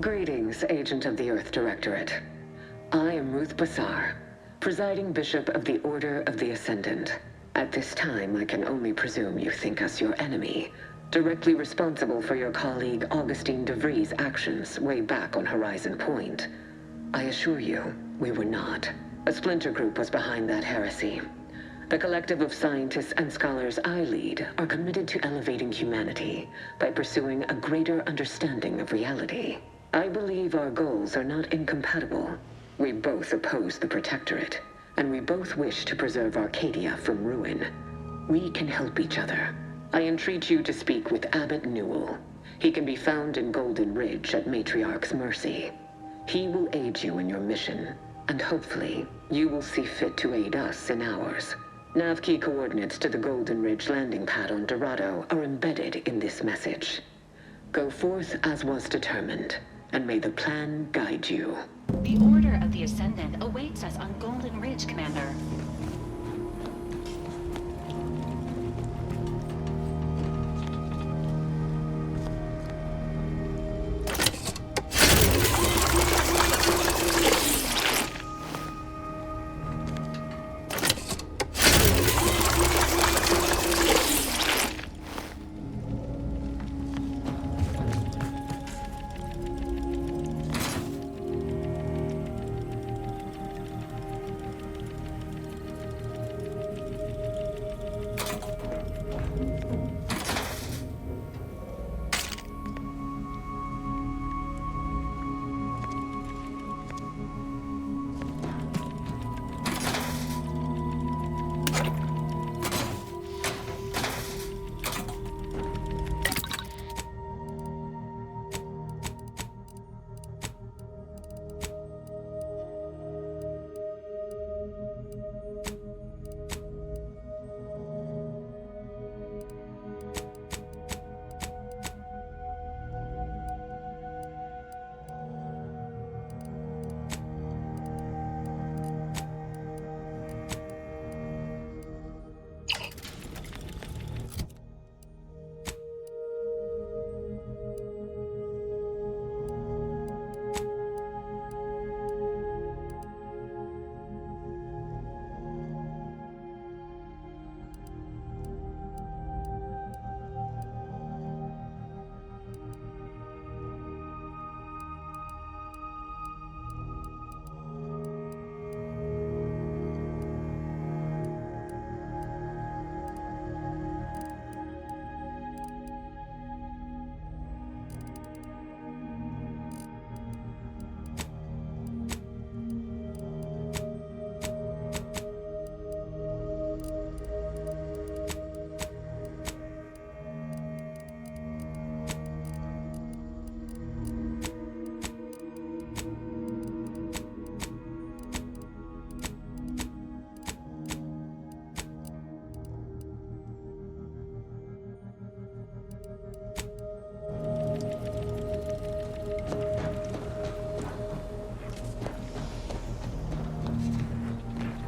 Greetings, Agent of the Earth Directorate. I am Ruth Bassar, presiding Bishop of the Order of the Ascendant. At this time, I can only presume you think us your enemy, directly responsible for your colleague Augustine de Vries' actions way back on Horizon Point. I assure you, we were not. A splinter group was behind that heresy. The collective of scientists and scholars I lead are committed to elevating humanity by pursuing a greater understanding of reality. I believe our goals are not incompatible. We both oppose the Protectorate, and we both wish to preserve Arcadia from ruin. We can help each other. I entreat you to speak with Abbot Newell. He can be found in Golden Ridge at Matriarch's Mercy. He will aid you in your mission, and hopefully, you will see fit to aid us in ours. Nav-key coordinates to the Golden Ridge landing pad on Dorado are embedded in this message. Go forth as was determined, and may the plan guide you. The Order of the Ascendant awaits us on Golden Ridge, Commander.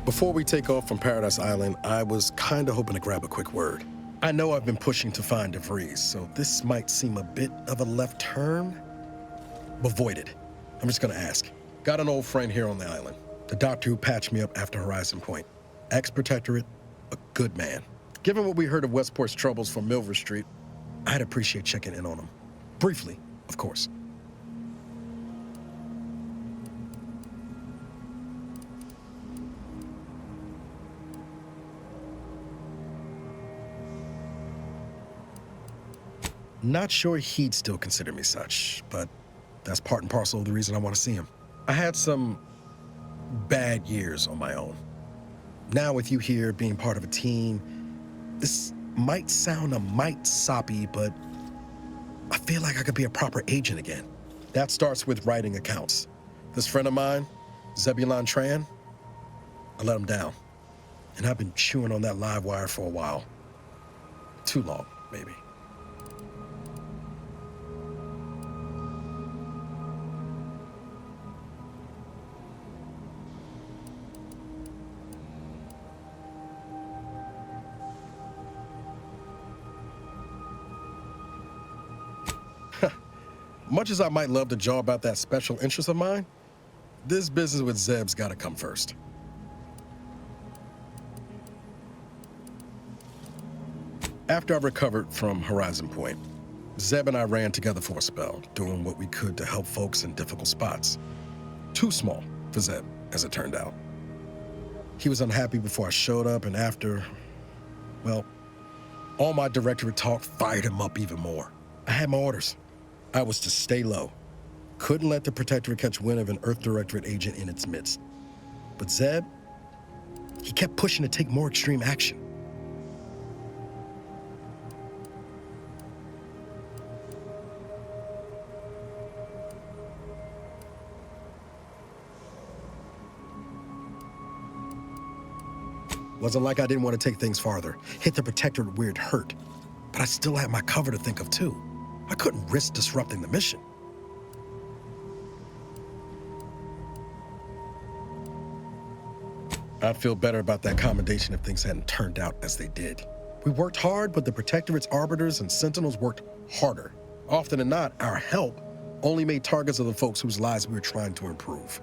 Before we take off from Paradise Island, I was kinda hoping to grab a quick word. I know I've been pushing to find de Vries, so this might seem a bit of a left turn, but void it. I'm just gonna ask. Got an old friend here on the island, the doctor who patched me up after Horizon Point. Ex-Protectorate, a good man. Given what we heard of Westport's troubles from Milver Street, I'd appreciate checking in on him. Briefly, of course. Not sure he'd still consider me such, but that's part and parcel of the reason I want to see him. I had some bad years on my own. Now with you here, being part of a team, this might sound a mite soppy, but I feel like I could be a proper agent again. That starts with writing accounts. This friend of mine, Zebulon Tran, I let him down. And I've been chewing on that live wire for a while. Too long, maybe. Much as I might love to jaw about that special interest of mine, this business with Zeb's gotta come first. After I recovered from Horizon Point, Zeb and I ran together for a spell, doing what we could to help folks in difficult spots. Too small for Zeb, as it turned out. He was unhappy before I showed up, and after, well, all my directorate talk fired him up even more. I had my orders. I was to stay low. Couldn't let the Protectorate catch wind of an Earth Directorate agent in its midst. But Zeb, he kept pushing to take more extreme action. Wasn't like I didn't want to take things farther, hit the Protectorate where it hurt. But I still had my cover to think of too. I couldn't risk disrupting the mission. I'd feel better about that commendation if things hadn't turned out as they did. We worked hard, but the Protectorate's Arbiters and Sentinels worked harder. Often than not, our help only made targets of the folks whose lives we were trying to improve.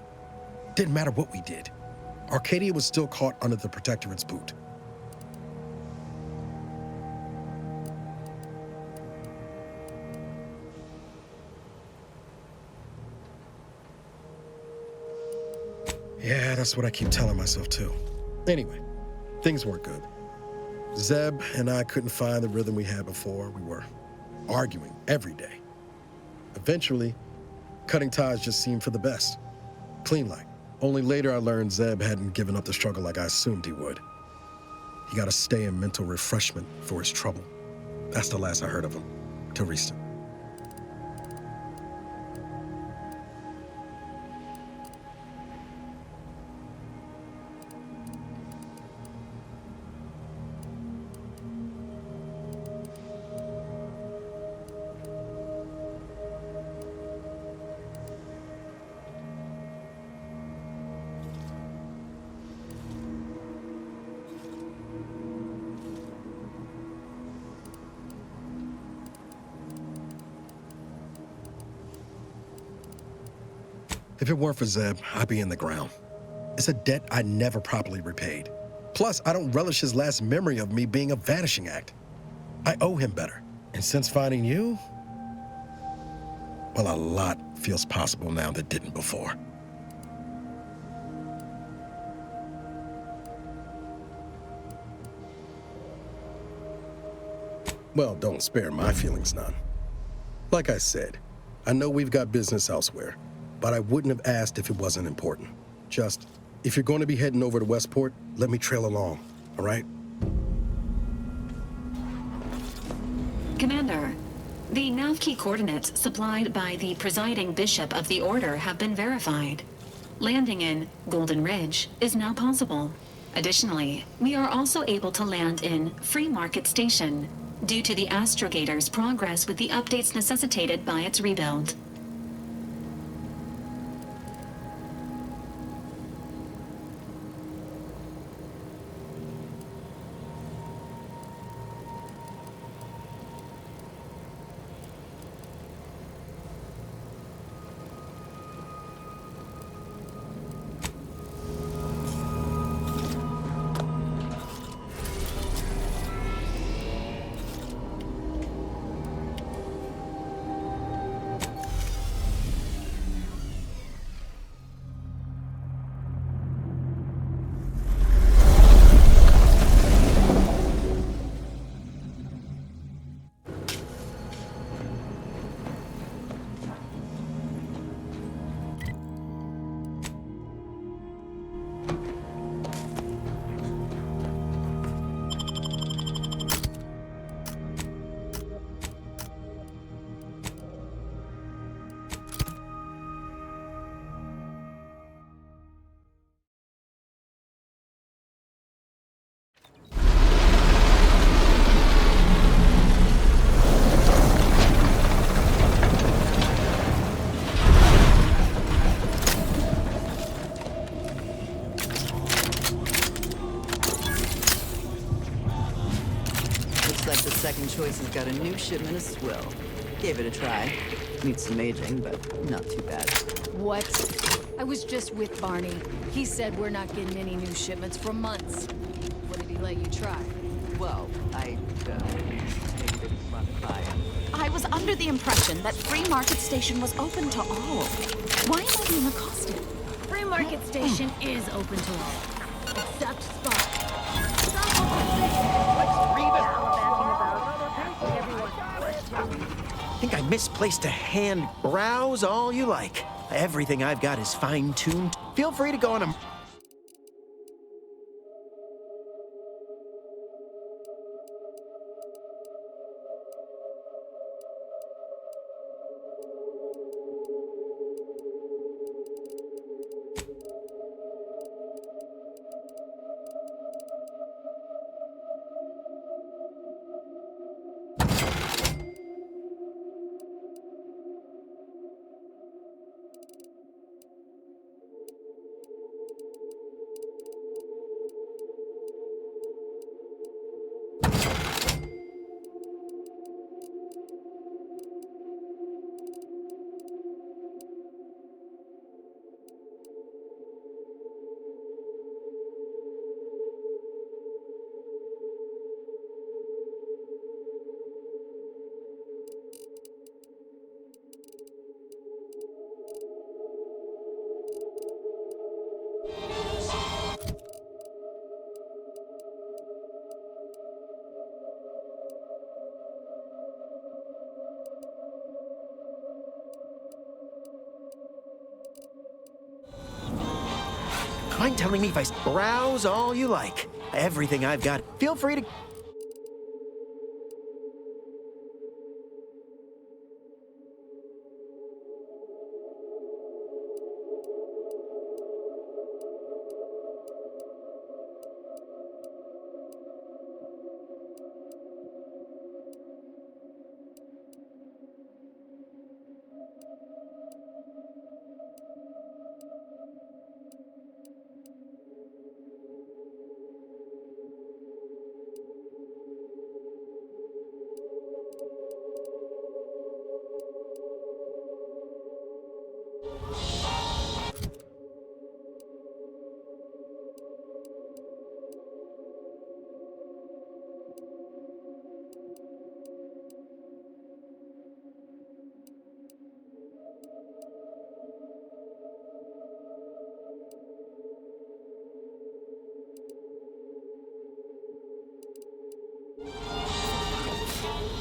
Didn't matter what we did. Arcadia was still caught under the Protectorate's boot. Yeah, that's what I keep telling myself too. Anyway, things weren't good. Zeb and I couldn't find the rhythm we had before. We were arguing every day. Eventually, cutting ties just seemed for the best. Clean like. Only later I learned Zeb hadn't given up the struggle like I assumed he would. He got to stay in mental refreshment for his trouble. That's the last I heard of him, till recent. If it weren't for Zeb, I'd be in the ground. It's a debt I never properly repaid. Plus, I don't relish his last memory of me being a vanishing act. I owe him better. And since finding you, well, a lot feels possible now that didn't before. Well, don't spare my feelings none. Like I said, I know we've got business elsewhere, but I wouldn't have asked if it wasn't important. Just, if you're going to be heading over to Westport, let me trail along, all right? Commander, the nav key coordinates supplied by the presiding bishop of the Order have been verified. Landing in Golden Ridge is now possible. Additionally, we are also able to land in Free Market Station due to the Astrogator's progress with the updates necessitated by its rebuild. Second choice has got a new shipment of swill. Gave it a try. Needs some aging, but not too bad. What? I was just with Barney. He said we're not getting any new shipments for months. What did he let you try? Well, I, maybe didn't run it by him. I was under the impression that Free Market Station was open to all. Why am I being accosted? Free Market Station is open to all. Except Spark. Stop I think I misplaced a hand. Browse all you like. Everything I've got is fine-tuned. Feel free to go on a... Mind telling me if I browse all you like? Everything I've got. Feel free to...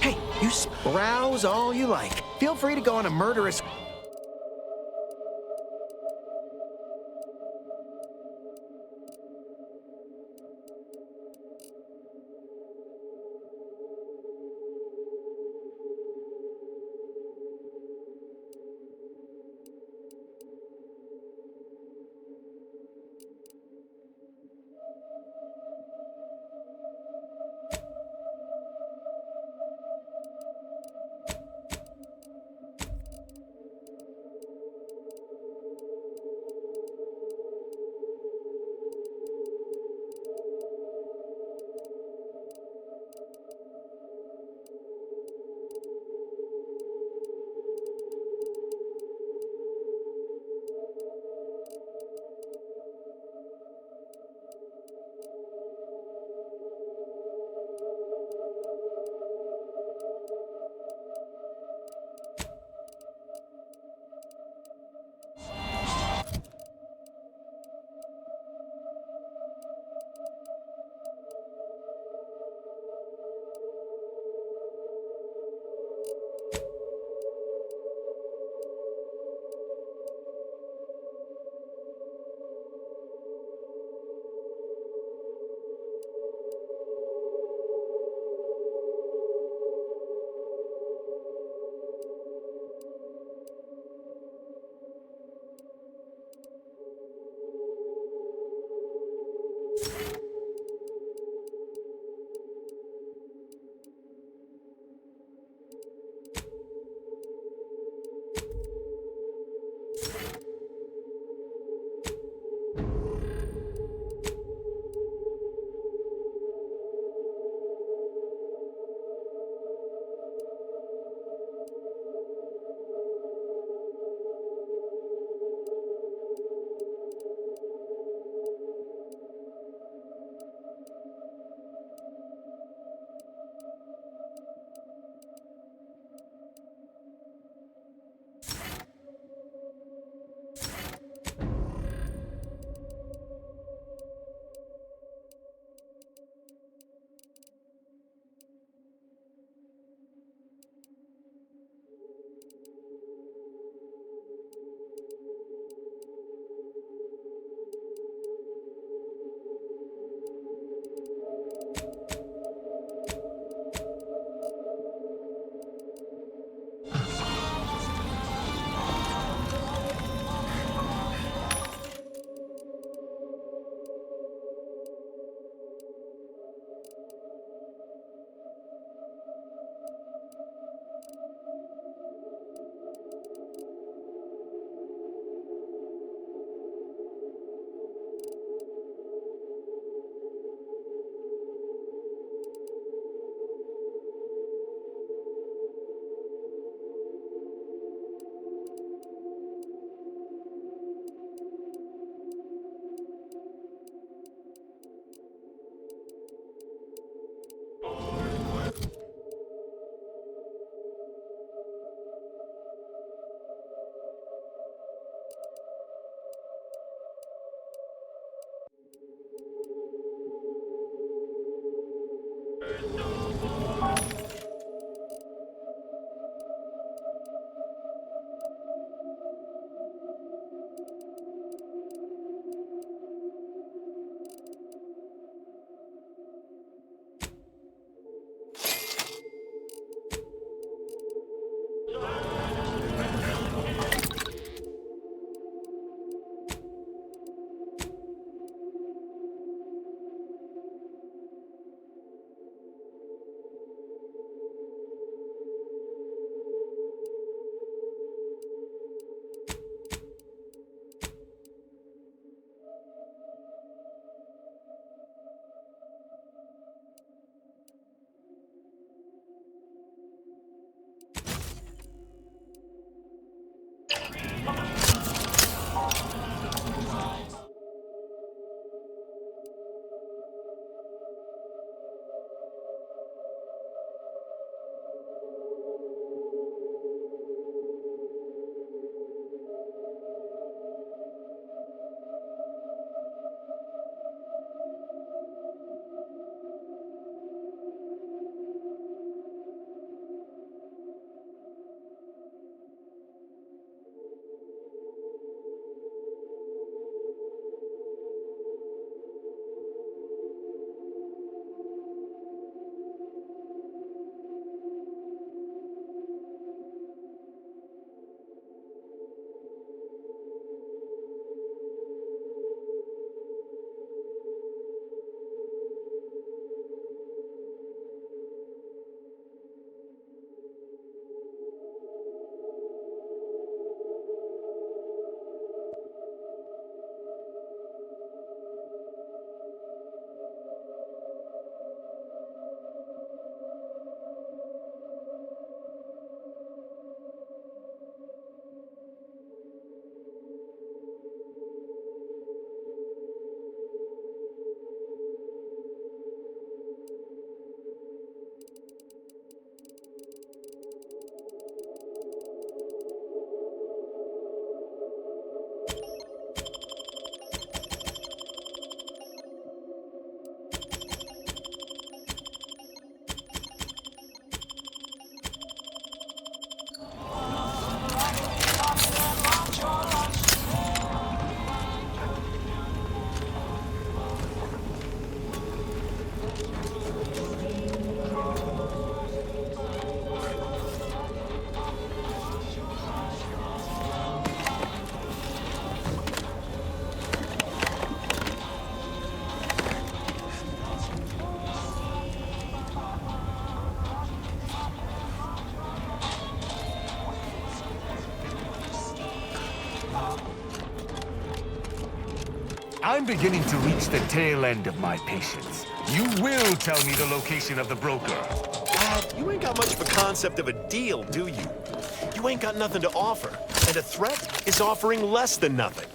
Hey, you browse all you like. Feel free to go on a murderous... I'm beginning to reach the tail end of my patience. You will tell me the location of the broker. You ain't got much of a concept of a deal, do you? You ain't got nothing to offer, and a threat is offering less than nothing.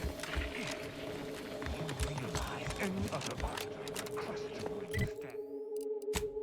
Any other argument questionably stand-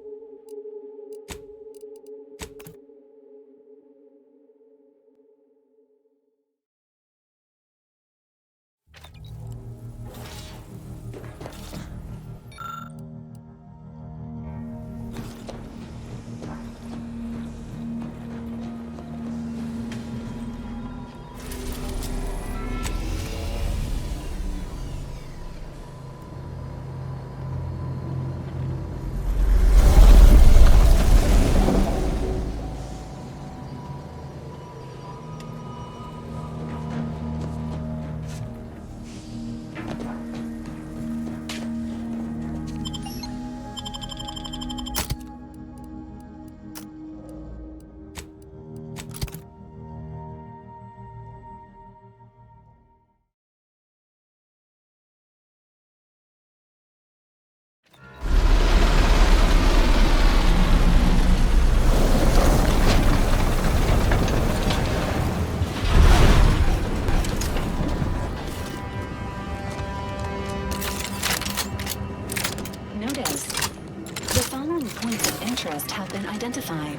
Notice. The following points of interest have been identified.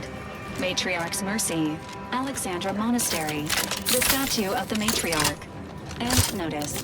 Matriarch's Mercy, Alexandra Monastery, the statue of the Matriarch, and notice.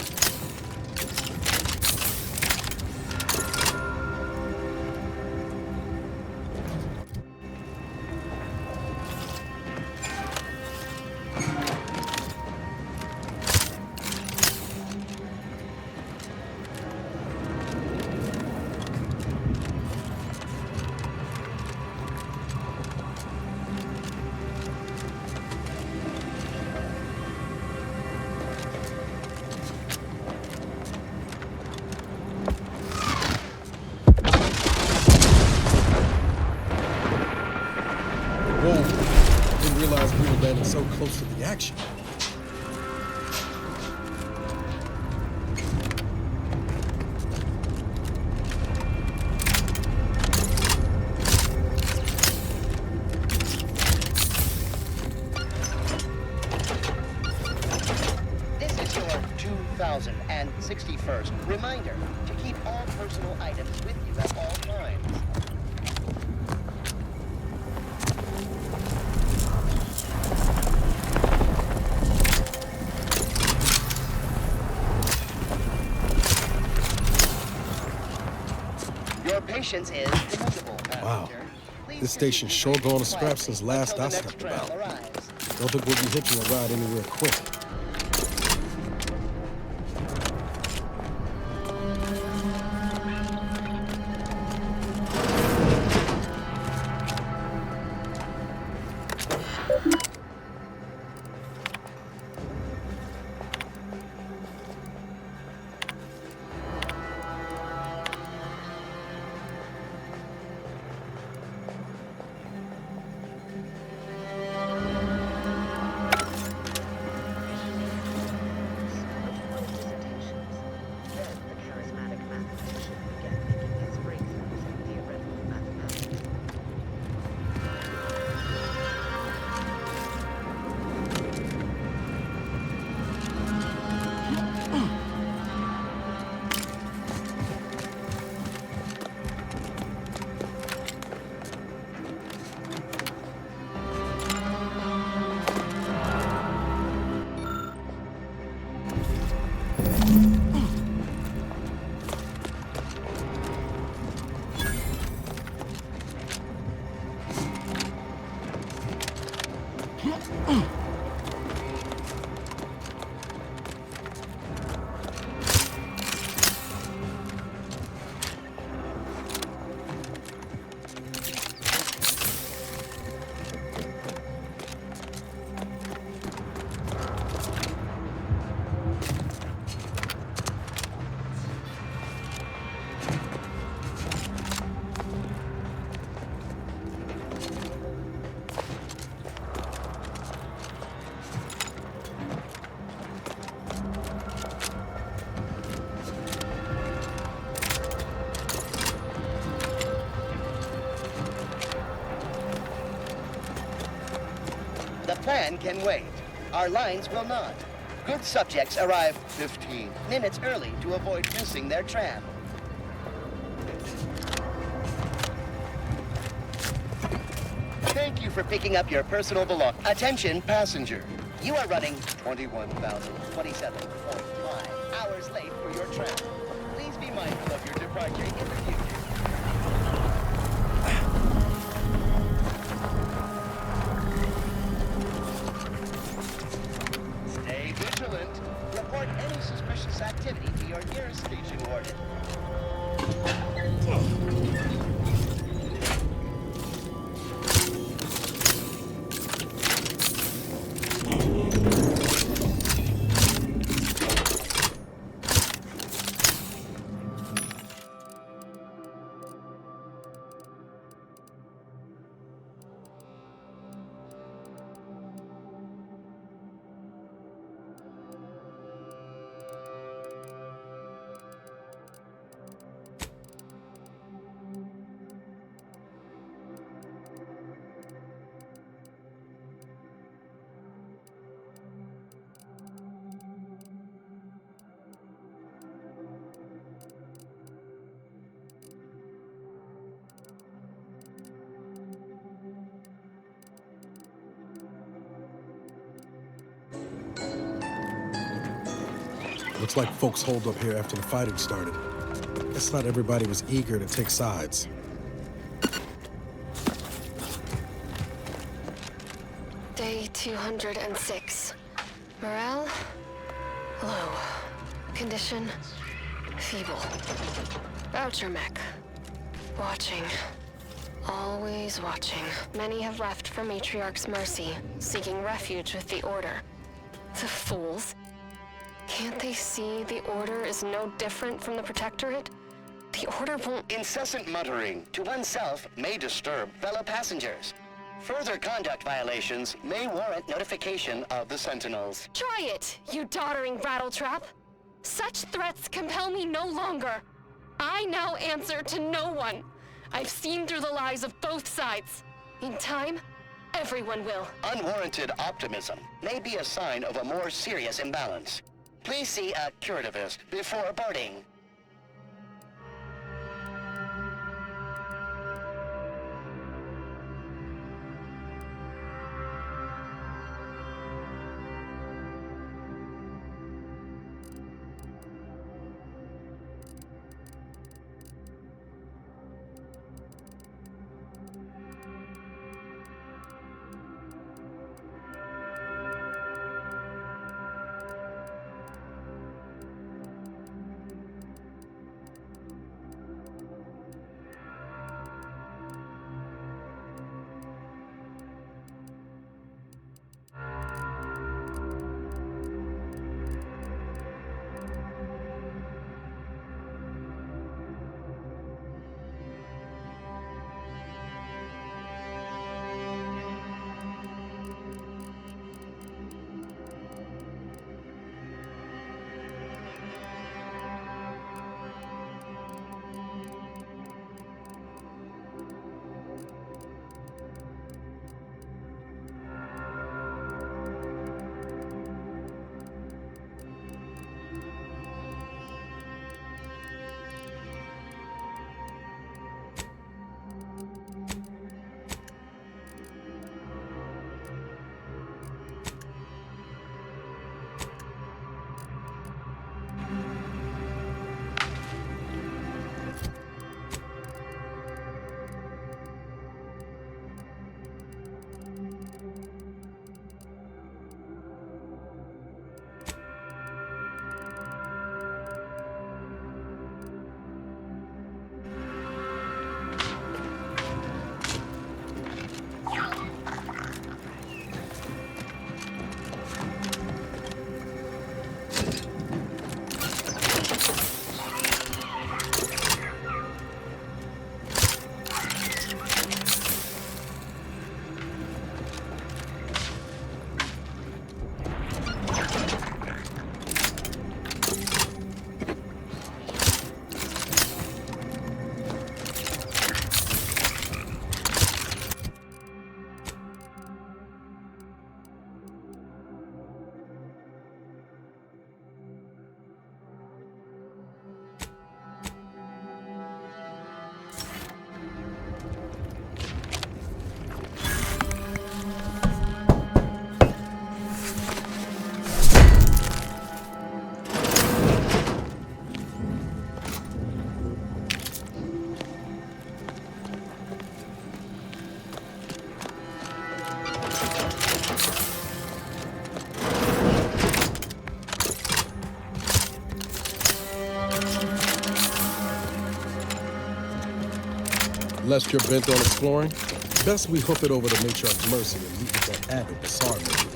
Whoa. Didn't realize we were landing so close to the action. This is your 2061st reminder to keep all personal items with you at all times. Your patience is commendable, Wow. passenger. Please This station's sure proceed gone to scrap quietly since last until I the next stepped tram about. arrives. Don't think we'll be hitching a ride anywhere quick. The plan can wait. Our lines will not. Good subjects arrive 15 minutes early to avoid missing their tram. Thank you for picking up your personal belongings. Attention, passenger. You are running 21,027.5 hours late for your tram. Please be mindful of your departure in the future. Stay vigilant. Report any suspicious activity to your nearest station warden. Looks like folks holed up here after the fighting started. Guess not everybody was eager to take sides. Day 206. Morale? Low. Condition? Feeble. Voucher mech. Watching. Always watching. Many have left for Matriarch's mercy, seeking refuge with the Order. The fools. Can't they see the Order is no different from the Protectorate? The Order won't... Incessant muttering to oneself may disturb fellow passengers. Further conduct violations may warrant notification of the Sentinels. Try it, you doddering rattletrap. Such threats compel me no longer. I now answer to no one. I've seen through the lies of both sides. In time, everyone will. Unwarranted optimism may be a sign of a more serious imbalance. Please see a curativist before boarding. Unless you're bent on exploring, best we hoof it over to Matriarch's Mercy and meet with that added Bassar mission.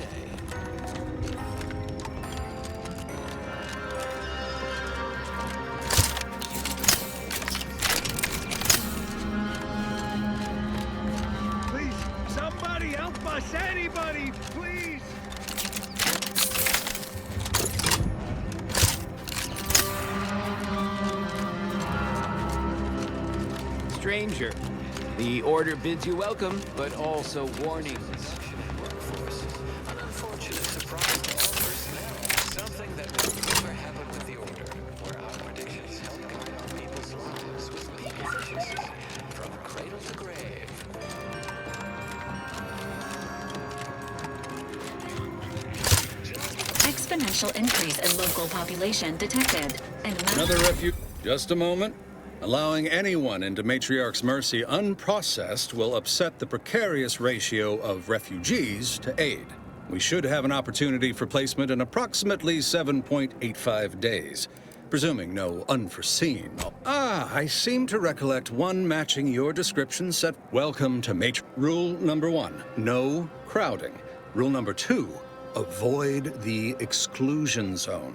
Please, somebody help us! Anybody, please! Stranger, the Order bids you welcome, but also warnings. An unfortunate surprise to all personnel. Something that will never happen with the Order, where our predictions help guide our people's lives with peak efficiency, from cradle to grave. Exponential increase in local population detected. And Another refuge. Just a moment. Allowing anyone into Matriarch's Mercy unprocessed will upset the precarious ratio of refugees to aid. We should have an opportunity for placement in approximately 7.85 days, presuming no unforeseen. I seem to recollect one matching your description set. Welcome to Rule number 1, no crowding. Rule number 2, avoid the exclusion zone.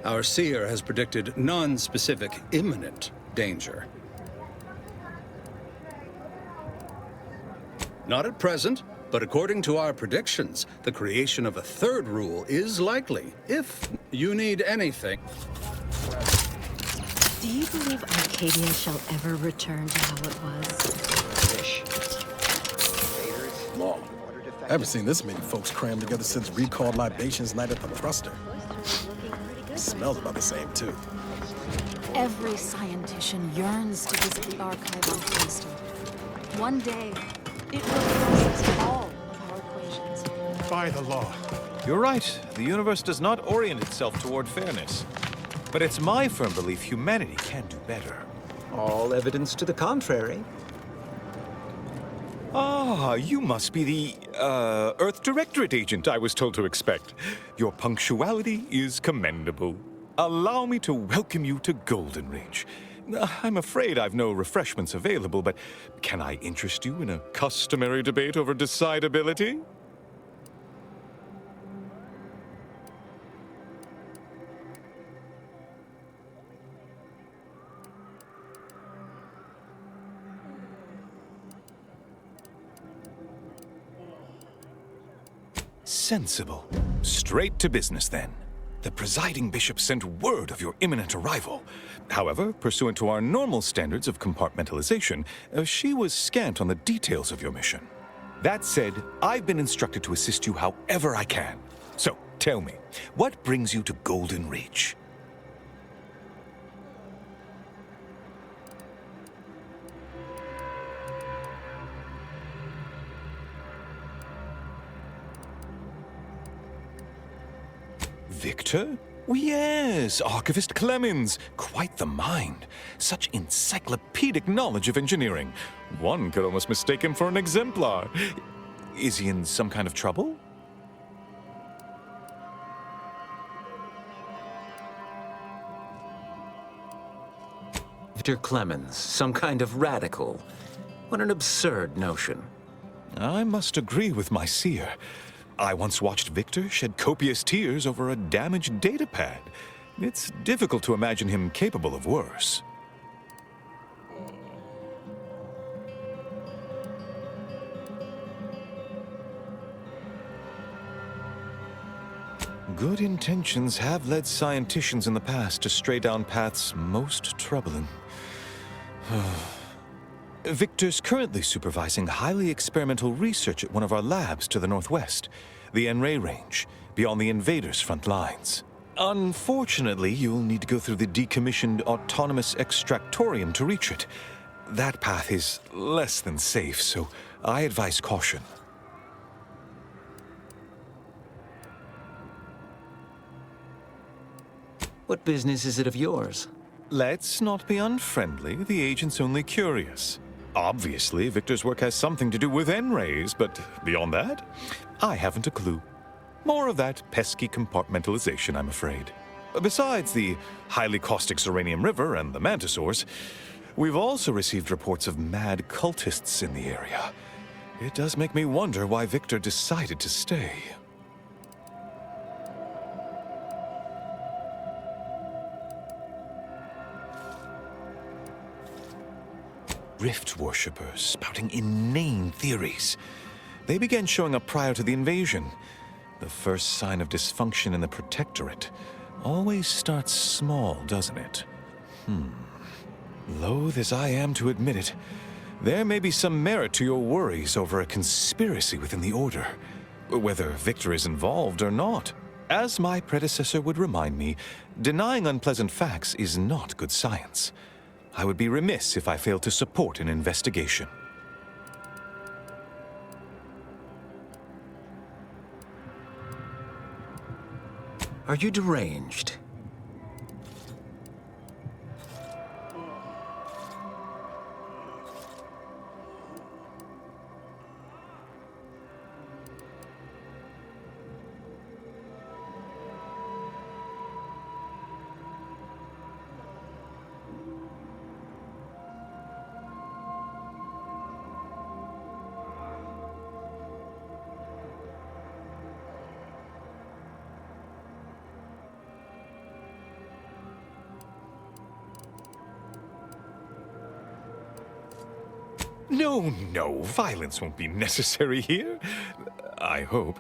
Our seer has predicted non-specific imminent danger. Not at present, but according to our predictions, the creation of a third rule is likely, if you need anything. Do you believe Arcadia shall ever return to how it was? Law. I haven't seen this many folks crammed together since recalled libations night at the Thruster. Smells about the same, too. Every scientician yearns to visit the archive on Princeton. One day, it will process all of our equations. By the law. You're right. The universe does not orient itself toward fairness. But it's my firm belief humanity can do better. All evidence to the contrary. Ah, you must be the, Earth Directorate agent I was told to expect. Your punctuality is commendable. Allow me to welcome you to Golden Ridge. I'm afraid I've no refreshments available, but can I interest you in a customary debate over decidability? Sensible. Straight to business, then. The presiding bishop sent word of your imminent arrival. However, pursuant to our normal standards of compartmentalization, she was scant on the details of your mission. That said, I've been instructed to assist you however I can. So, tell me, what brings you to Golden Ridge? Victor? Yes, Archivist Clemens. Quite the mind. Such encyclopedic knowledge of engineering. One could almost mistake him for an exemplar. Is he in some kind of trouble? Victor Clemens, some kind of radical. What an absurd notion. I must agree with my seer. I once watched Victor shed copious tears over a damaged datapad. It's difficult to imagine him capable of worse. Good intentions have led scienticians in the past to stray down paths most troubling. Victor's currently supervising highly experimental research at one of our labs to the northwest, the Enray Range, beyond the invaders' front lines. Unfortunately, you'll need to go through the decommissioned autonomous extractorium to reach it. That path is less than safe, so I advise caution. What business is it of yours? Let's not be unfriendly. The agent's only curious. Obviously, Victor's work has something to do with N-rays, but beyond that, I haven't a clue. More of that pesky compartmentalization, I'm afraid. Besides the highly caustic Serenium River and the Mantisaurs, we've also received reports of mad cultists in the area. It does make me wonder why Victor decided to stay. Rift worshippers spouting inane theories. They began showing up prior to the invasion. The first sign of dysfunction in the Protectorate always starts small, doesn't it? Loath as I am to admit it, there may be some merit to your worries over a conspiracy within the Order, whether Victor is involved or not. As my predecessor would remind me, denying unpleasant facts is not good science. I would be remiss if I failed to support an investigation. Are you deranged? No, violence won't be necessary here. I hope.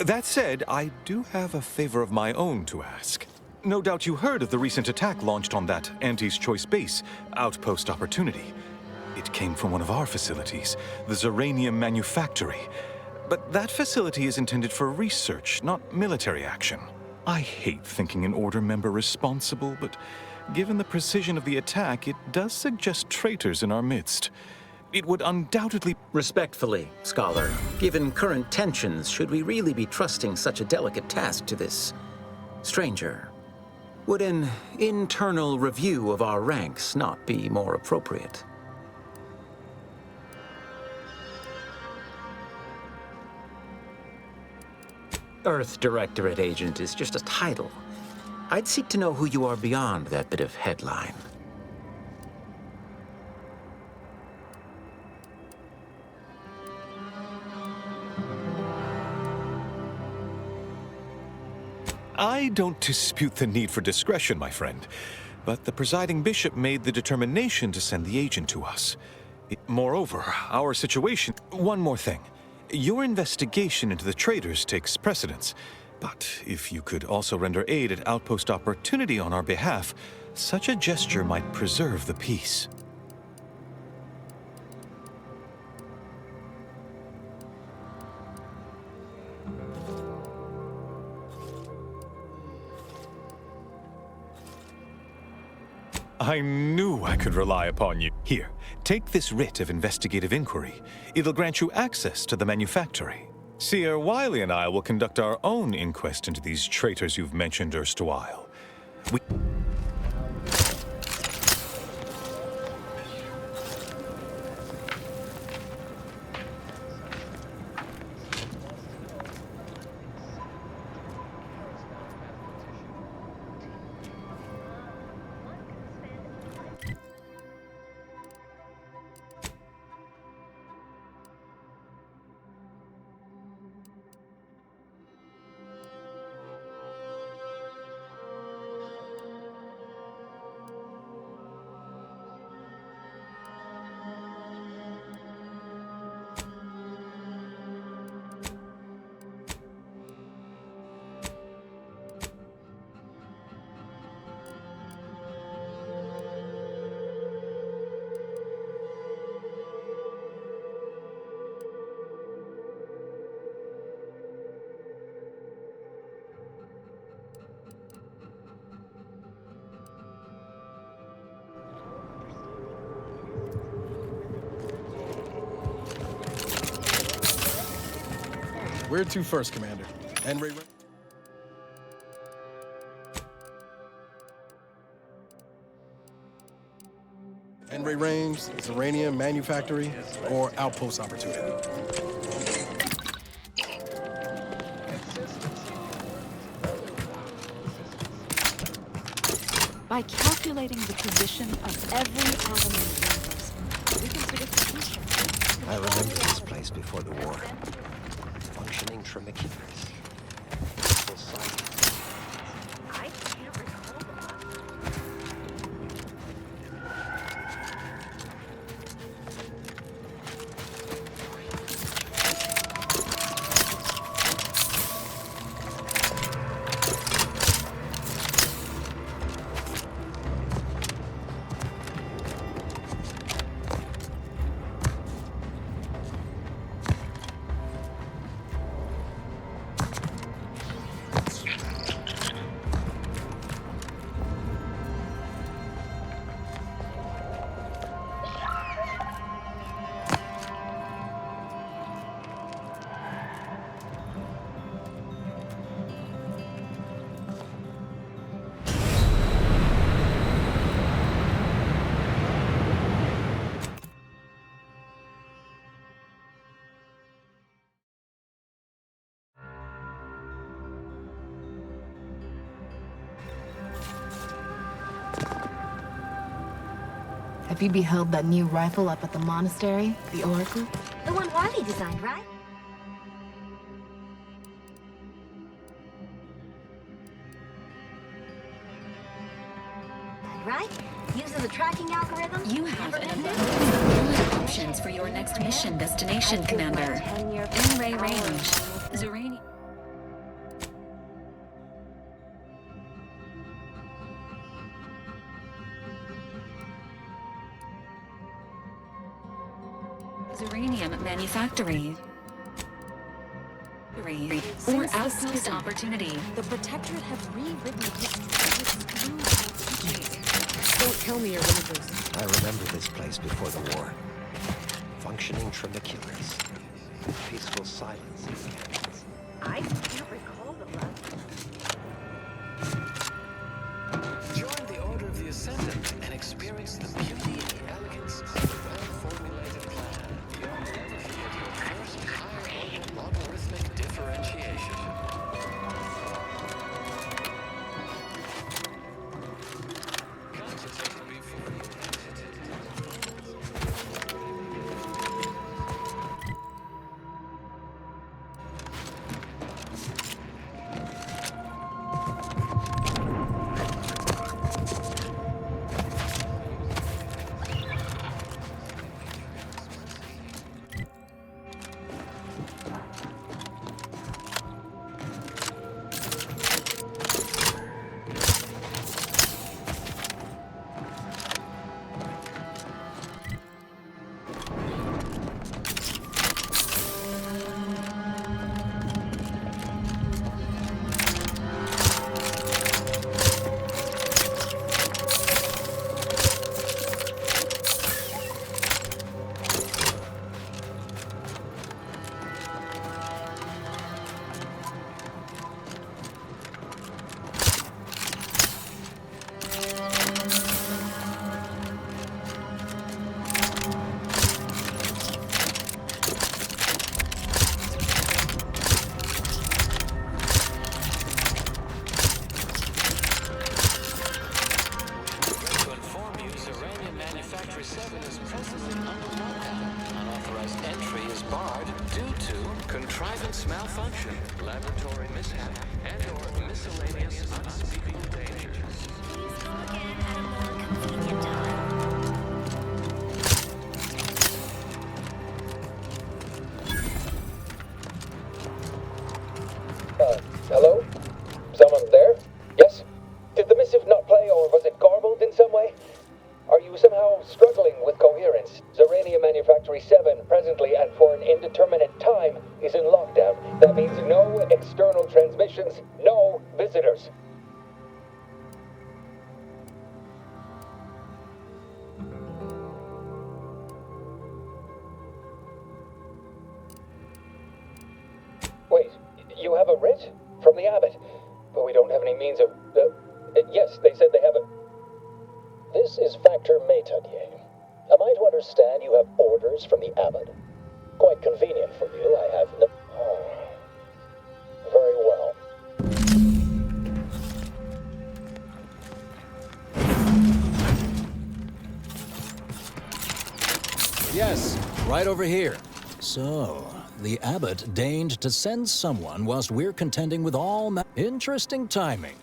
That said, I do have a favor of my own to ask. No doubt you heard of the recent attack launched on that Anti's Choice base, Outpost Opportunity. It came from one of our facilities, the Zeranium Manufactory. But that facility is intended for research, not military action. I hate thinking an Order member responsible, but given the precision of the attack, it does suggest traitors in our midst. It would undoubtedly... Respectfully, Scholar, given current tensions, should we really be trusting such a delicate task to this stranger? Would an internal review of our ranks not be more appropriate? Earth Directorate Agent is just a title. I'd seek to know who you are beyond that bit of headline. I don't dispute the need for discretion, my friend, but the presiding bishop made the determination to send the agent to us. Moreover, our situation... One more thing. Your investigation into the traitors takes precedence, but if you could also render aid at Outpost Opportunity on our behalf, such a gesture might preserve the peace. I knew I could rely upon you. Here, take this writ of investigative inquiry. It'll grant you access to the manufactory. Seer Wiley and I will conduct our own inquest into these traitors you've mentioned erstwhile. Where to first, Commander? Henry... Henry Rames, Zeranium Manufactory, or Outpost Opportunity? By calculating the position of every atom in the universe, we can predict the future. I remember this place before the war. Functioning tramiculars. Full cycle. I can't recall. Have you beheld that new rifle up at the monastery, the Oracle? The one Wiley designed, right? Right? Using the tracking algorithm? You have an options for your next mission destination, Commander. In-ray range. Zerania. Uranium manufactory. Or outpost opportunity. The Protectorate have rewritten history. Don't tell me you're one of those. I remember this place before the war. Functioning Tramaculus. Peaceful silence in canyons. I can't recall the last. Join the Order of the Ascendant and experience the beauty and elegance of a well-formulated plan. You'll never forget your first higher-order logarithmic differentiation. Malfunction, laboratory mishap, and/or miscellaneous unspeakable dangers. Please go again at a more convenient time. Hello? Someone there? Yes? Did the missive not play, or was it garbled in some way? Are you somehow struggling with coherence? Zerania Manufactory 7, presently and for an indeterminate time, is in lockdown. That means no external transmissions, no visitors. Wait, you have a writ? From the Abbot? But we don't have any means of... yes, they said they have a... This is Factor Métanier. Am I to understand you have orders from the Abbot? Quite convenient for you, I have no... Oh. Very well. Yes, right over here. So, the Abbot deigned to send someone whilst we're contending with all interesting timing.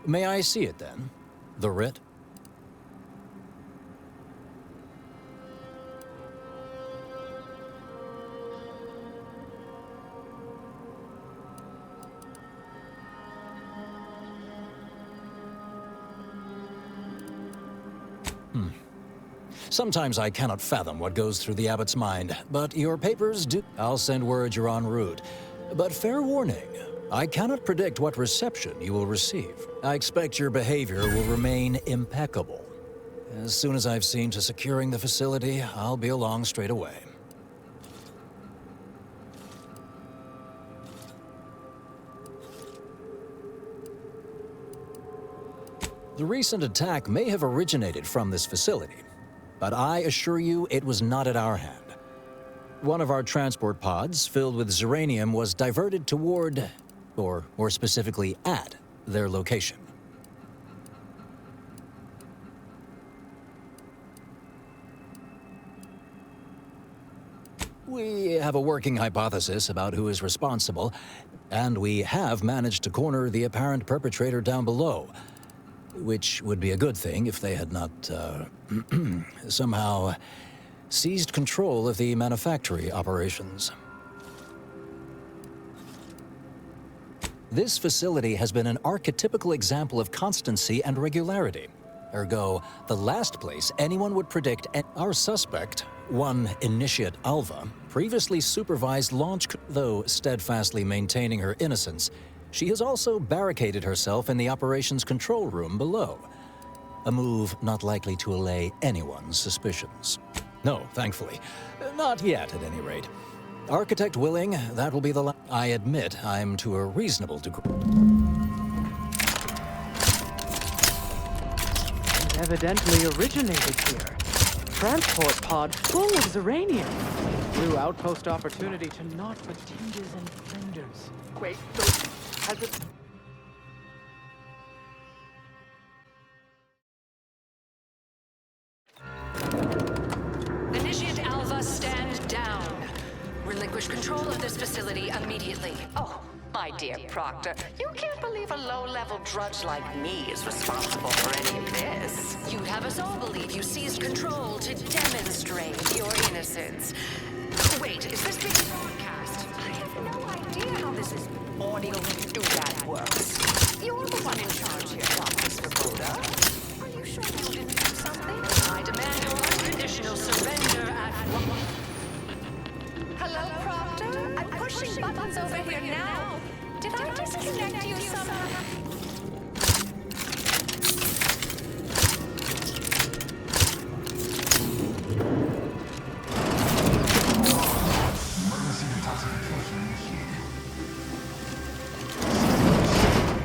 May I see it then? The writ? Sometimes I cannot fathom what goes through the Abbot's mind, but your papers do. I'll send word you're en route. But fair warning, I cannot predict what reception you will receive. I expect your behavior will remain impeccable. As soon as I've seen to securing the facility, I'll be along straight away. The recent attack may have originated from this facility, but I assure you it was not at our hand. One of our transport pods filled with Zeranium was diverted toward, or more specifically at, their location. We have a working hypothesis about who is responsible, and we have managed to corner the apparent perpetrator down below, which would be a good thing if they had not, somehow seized control of the manufactory operations. This facility has been an archetypical example of constancy and regularity. Ergo, the last place anyone would predict our suspect, one Initiate Alva, previously supervised launch. Though steadfastly maintaining her innocence, she has also barricaded herself in the operations control room below. A move not likely to allay anyone's suspicions. No, thankfully. Not yet, at any rate. Architect willing, that will be the I admit I'm to a reasonable degree. It evidently originated here. Transport pod full of Zeranium. New outpost opportunity to naught but tenders and fenders. Wait, so has it... Initiate Alva, stand down. Relinquish control of this facility immediately. Oh, my dear Proctor, you can't believe a low-level drudge like me is responsible for any of this. You'd have us all believe you seized control to demonstrate your innocence. Wait, is this being broadcast? I have no idea how this audio do that works. You're the one in charge here, Dr. Svoboda. Are you sure you didn't do something? I demand your unconditional surrender at once. Hello, Proctor? I'm pushing buttons over here now. Did I disconnect you somehow? Emergency detoxification initiated.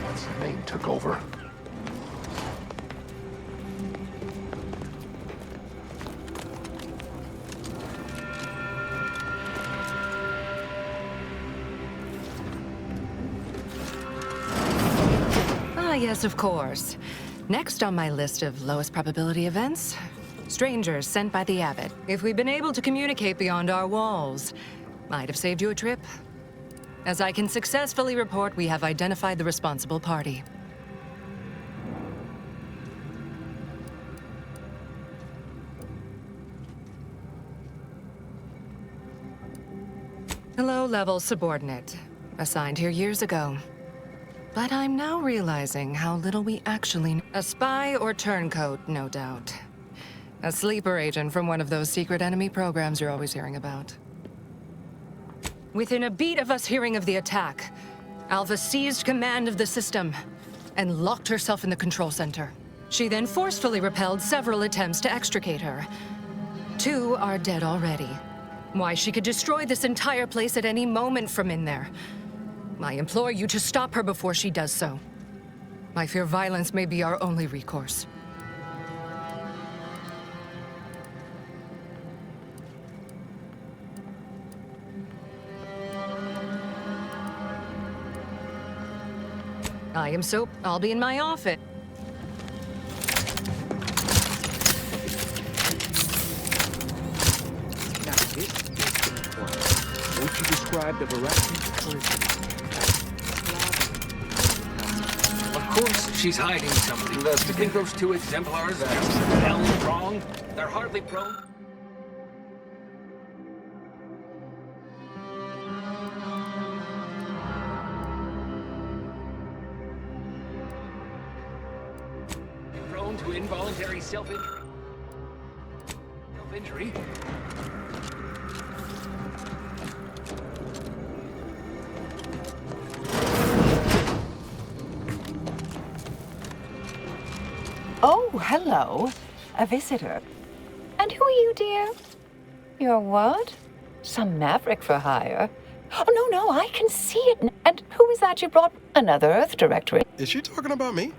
Once the name took over. Yes, of course. Next on my list of lowest probability events, strangers sent by the Abbot. If we'd been able to communicate beyond our walls, might have saved you a trip. As I can successfully report, we have identified the responsible party. Low-level subordinate, assigned here years ago. But I'm now realizing how little we actually know. A spy or turncoat, no doubt. A sleeper agent from one of those secret enemy programs you're always hearing about. Within a beat of us hearing of the attack, Alva seized command of the system and locked herself in the control center. She then forcefully repelled several attempts to extricate her. 2 are dead already. Why, she could destroy this entire place at any moment from in there. I implore you to stop her before she does so. I fear violence may be our only recourse. I'll be in my office. Now this is important. Won't you describe the variety? Of course she's hiding something. You think those 2 exemplars are just hell wrong? They're hardly prone. Prone to involuntary self-injury. Self-injury? Oh, hello. A visitor. And who are you, dear? You're what? Some maverick for hire? Oh, no, I can see it. And who is that you brought? Another Earth Directory. Is she talking about me?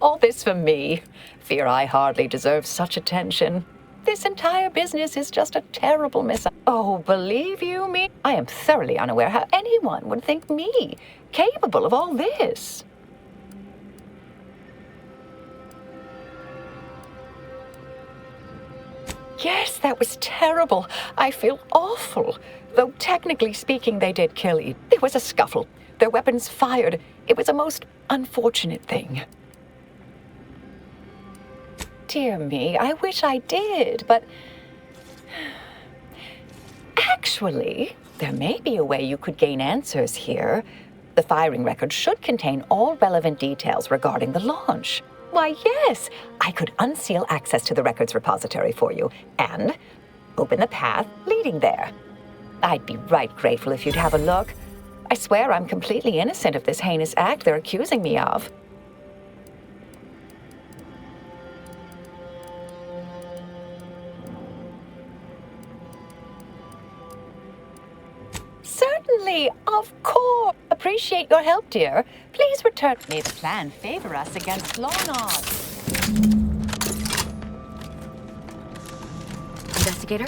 All this for me. Fear I hardly deserve such attention. This entire business is just a terrible miss. Oh, believe you me, I am thoroughly unaware how anyone would think me capable of all this. Yes, that was terrible. I feel awful. Though technically speaking, they did kill you. There was a scuffle. Their weapons fired. It was a most unfortunate thing. Dear me, I wish I did, but Actually, there may be a way you could gain answers here. The firing record should contain all relevant details regarding the launch. Why, yes, I could unseal access to the records repository for you and open the path leading there. I'd be right grateful if you'd have a look. I swear I'm completely innocent of this heinous act they're accusing me of. Certainly, of course. Appreciate your help, dear. Please return. May the plan favor us against long odds. Investigator?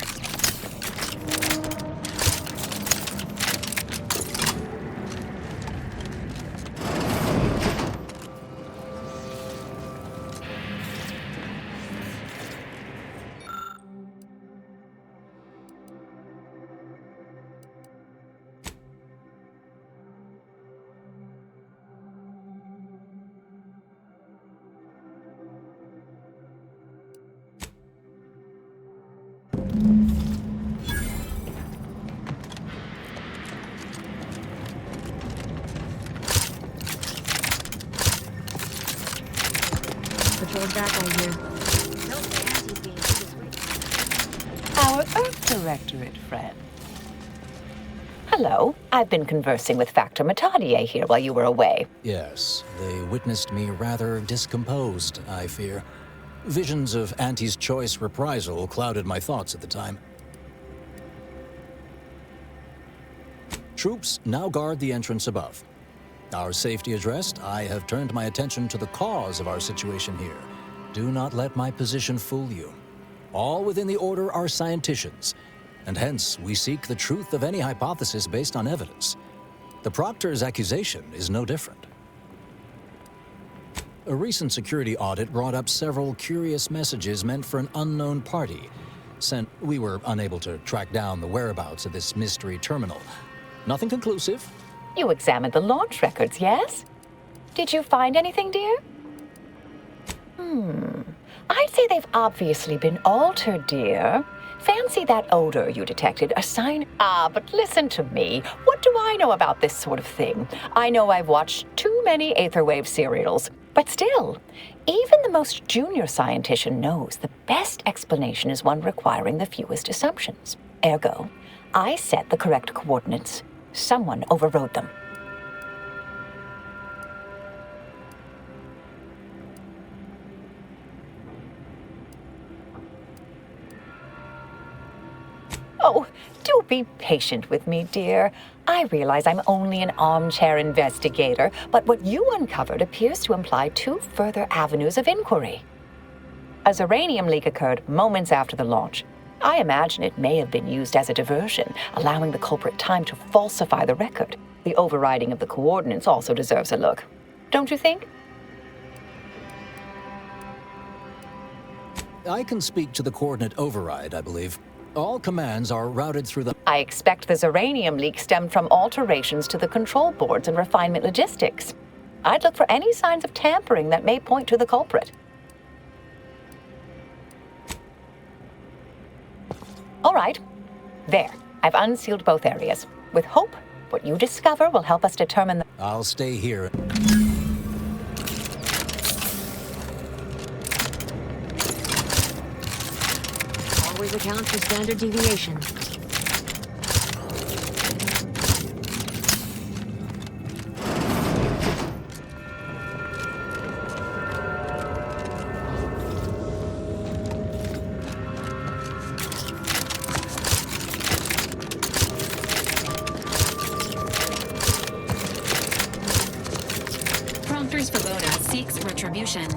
Patrol's back, I hear. Our Earth Directorate friend. Hello. I've been conversing with Factor Metadier here while you were away. Yes, they witnessed me rather discomposed, I fear. Visions of Auntie's choice reprisal clouded my thoughts at the time. Troops now guard the entrance above. Our safety addressed, I have turned my attention to the cause of our situation here. Do not let my position fool you. All within the Order are scienticians, and hence we seek the truth of any hypothesis based on evidence. The Proctor's accusation is no different. A recent security audit brought up several curious messages meant for an unknown party. We were unable to track down the whereabouts of this mystery terminal. Nothing conclusive. You examined the launch records, yes? Did you find anything, dear? I'd say they've obviously been altered, dear. Fancy that odor you detected, a sign? But listen to me. What do I know about this sort of thing? I know I've watched too many Aetherwave serials. But still, even the most junior scientician knows the best explanation is one requiring the fewest assumptions. Ergo, I set the correct coordinates. Someone overrode them. Oh, do be patient with me, dear. I realize I'm only an armchair investigator, but what you uncovered appears to imply two further avenues of inquiry. A Zeranium leak occurred moments after the launch. I imagine it may have been used as a diversion, allowing the culprit time to falsify the record. The overriding of the coordinates also deserves a look. Don't you think? I can speak to the coordinate override, I believe. All commands are routed through the... I expect the Zeranium leak stemmed from alterations to the control boards and refinement logistics. I'd look for any signs of tampering that may point to the culprit. All right. There. I've unsealed both areas. With hope, what you discover will help us determine the... I'll stay here. Always account for standard deviation. Proctor Svoboda seeks retribution.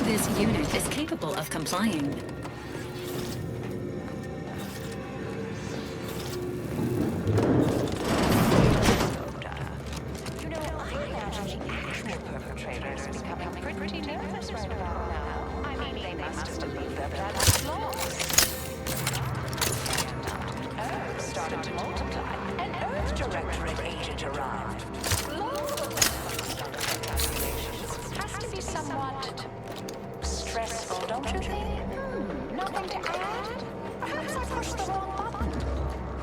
This unit is capable of complying. Nothing to add? Perhaps I pushed the wrong button.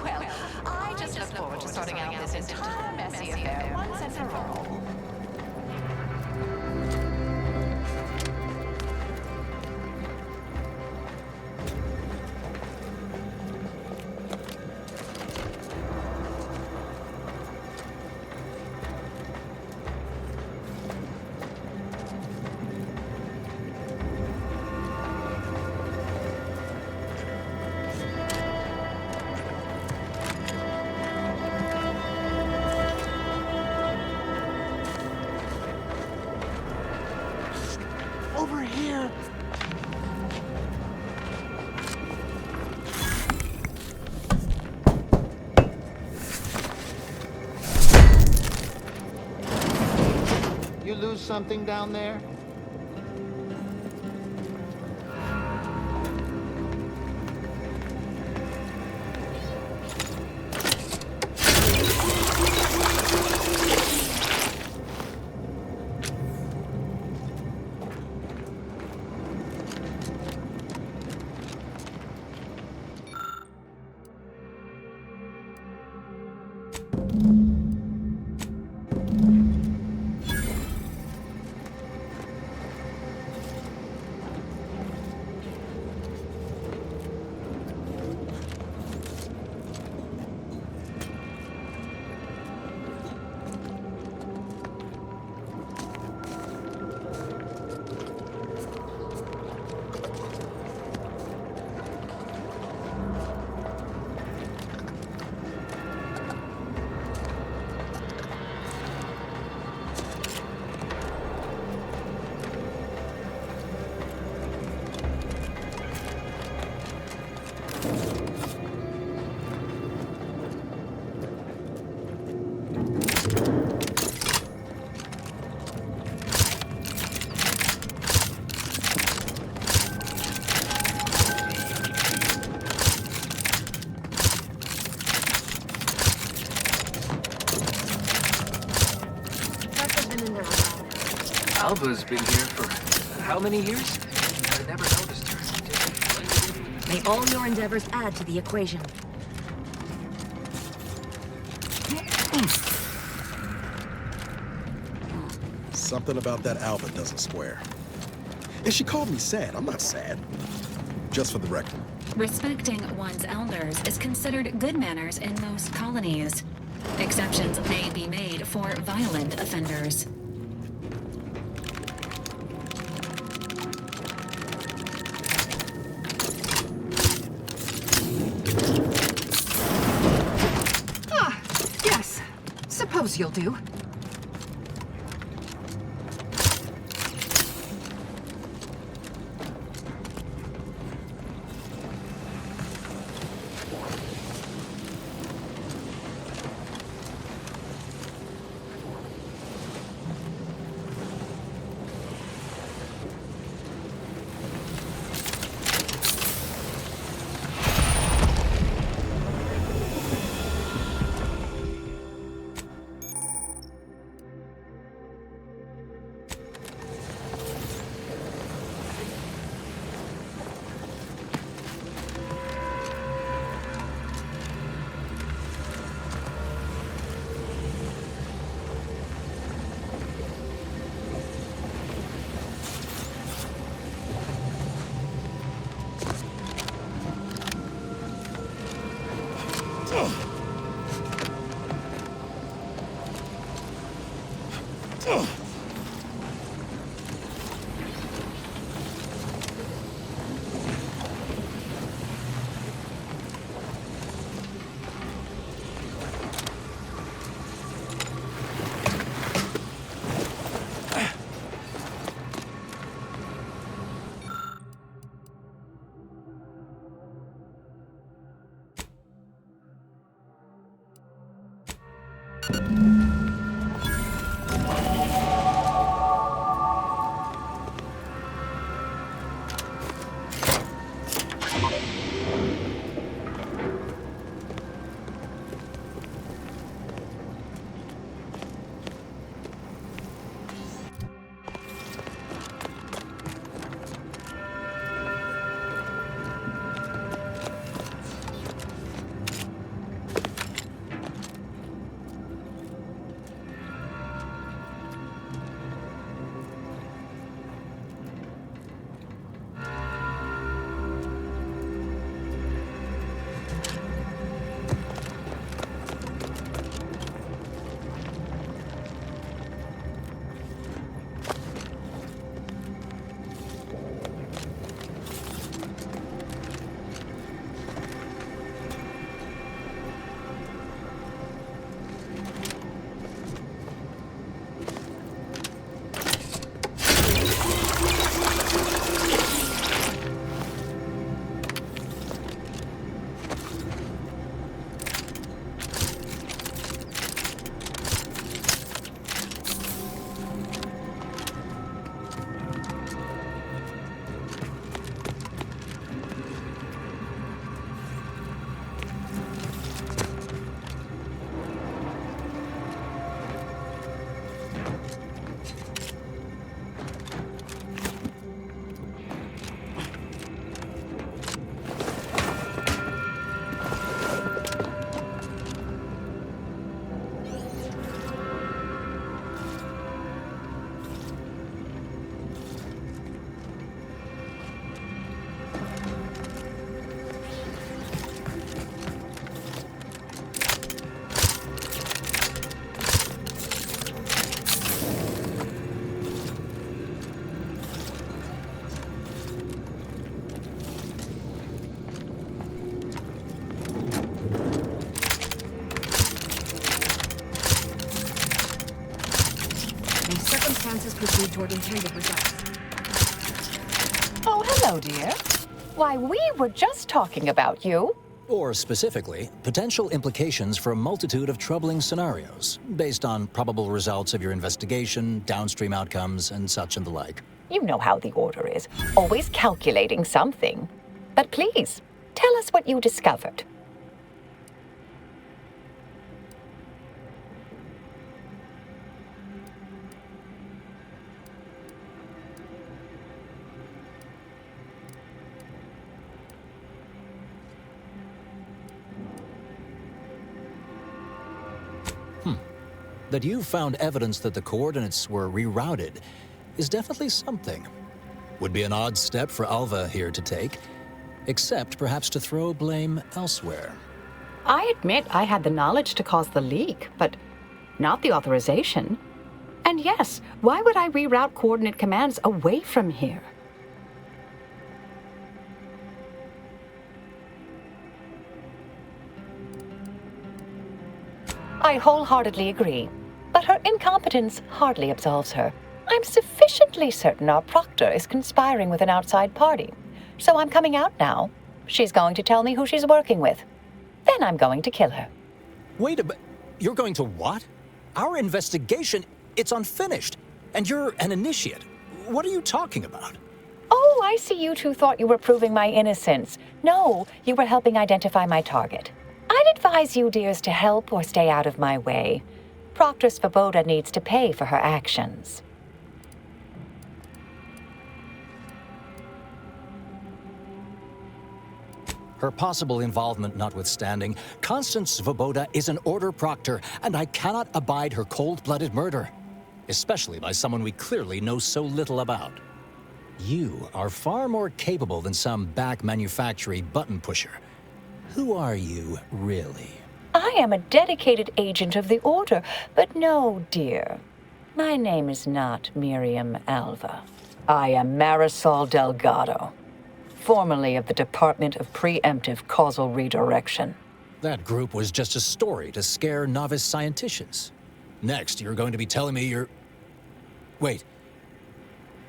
Well, sorting out this entire messy affair once and for all. Over here! You lose something down there? Alva's been here for how many years? I never noticed her. May all your endeavors add to the equation. Something about that Alva doesn't square. And she called me sad. I'm not sad. Just for the record. Respecting one's elders is considered good manners in most colonies. Exceptions may be made for violent offenders. Yes. Suppose you'll do. and circumstances proceed toward intended results. Oh, hello, dear. Why, we were just talking about you. Or specifically, potential implications for a multitude of troubling scenarios, based on probable results of your investigation, downstream outcomes, and such and the like. You know how the Order is, always calculating something. But please, tell us what you discovered. That you found evidence that the coordinates were rerouted is definitely something. Would be an odd step for Alva here to take, except perhaps to throw blame elsewhere. I admit I had the knowledge to cause the leak, but not the authorization. And yes, why would I reroute coordinate commands away from here? I wholeheartedly agree, but her incompetence hardly absolves her. I'm sufficiently certain our proctor is conspiring with an outside party, so I'm coming out now. She's going to tell me who she's working with. Then I'm going to kill her. Wait a bit. You're going to what? Our investigation, it's unfinished, and you're an initiate. What are you talking about? Oh, I see you two thought you were proving my innocence. No, you were helping identify my target. I'd advise you, dears, to help or stay out of my way. Proctor Svoboda needs to pay for her actions. Her possible involvement notwithstanding, Constance Svoboda is an Order Proctor, and I cannot abide her cold-blooded murder. Especially by someone we clearly know so little about. You are far more capable than some back manufacturing button pusher. Who are you, really? I am a dedicated agent of the Order, but no, dear. My name is not Miriam Alva. I am Marisol Delgado, formerly of the Department of Preemptive Causal Redirection. That group was just a story to scare novice scienticians. Next, you're going to be telling me you're... Wait.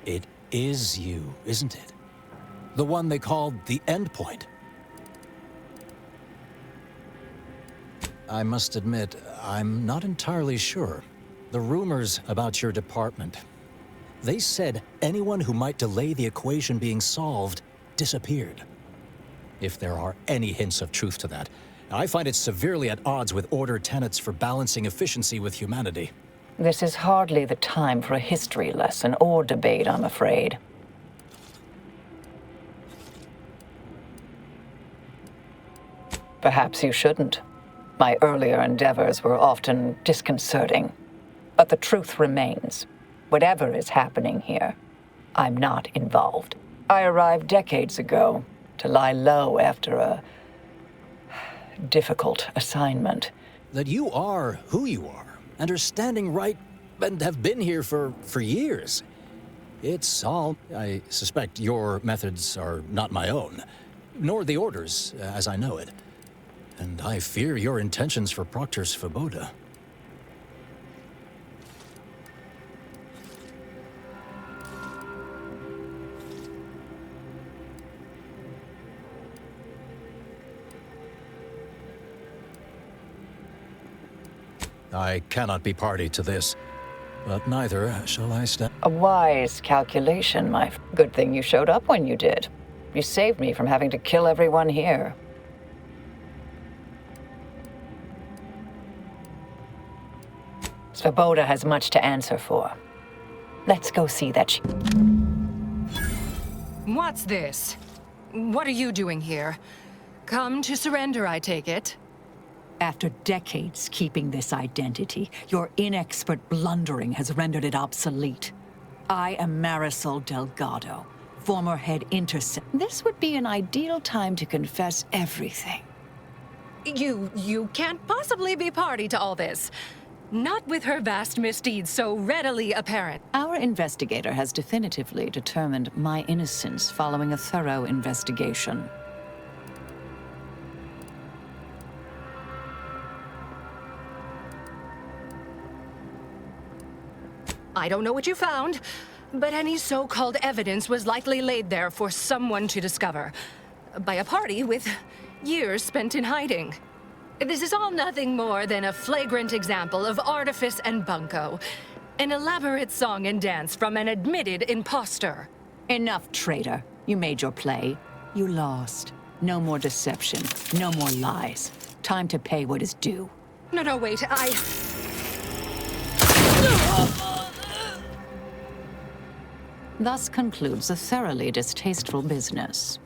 It is you, isn't it? The one they called the Endpoint. I must admit, I'm not entirely sure. The rumors about your department. They said anyone who might delay the equation being solved disappeared. If there are any hints of truth to that, I find it severely at odds with Order tenets for balancing efficiency with humanity. This is hardly the time for a history lesson or debate, I'm afraid. Perhaps you shouldn't. My earlier endeavors were often disconcerting. But the truth remains. Whatever is happening here, I'm not involved. I arrived decades ago to lie low after a difficult assignment. That you are who you are, and are standing right, and have been here for years. It's all... I suspect your methods are not my own, nor the Order's, as I know it. And I fear your intentions for Proctor Svoboda. I cannot be party to this, but neither shall I stand. A wise calculation, Good thing you showed up when you did. You saved me from having to kill everyone here. Svoboda has much to answer for. Let's go see that she... What's this? What are you doing here? Come to surrender, I take it? After decades keeping this identity, your inexpert blundering has rendered it obsolete. I am Marisol Delgado, former head intercept. This would be an ideal time to confess everything. You can't possibly be party to all this. Not with her vast misdeeds so readily apparent. Our investigator has definitively determined my innocence following a thorough investigation. I don't know what you found, but any so-called evidence was likely laid there for someone to discover. By a party with years spent in hiding. This is all nothing more than a flagrant example of artifice and bunco. An elaborate song and dance from an admitted imposter. Enough, traitor. You made your play. You lost. No more deception. No more lies. Time to pay what is due. No, wait, Thus concludes a thoroughly distasteful business.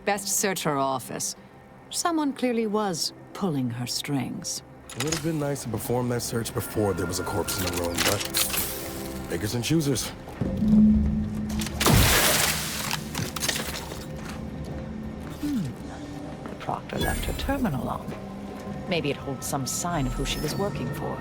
Best search her office. Someone clearly was pulling her strings. It would have been nice to perform that search before there was a corpse in the room, but beggars and choosers. The Proctor left her terminal on. Maybe it holds some sign of who she was working for.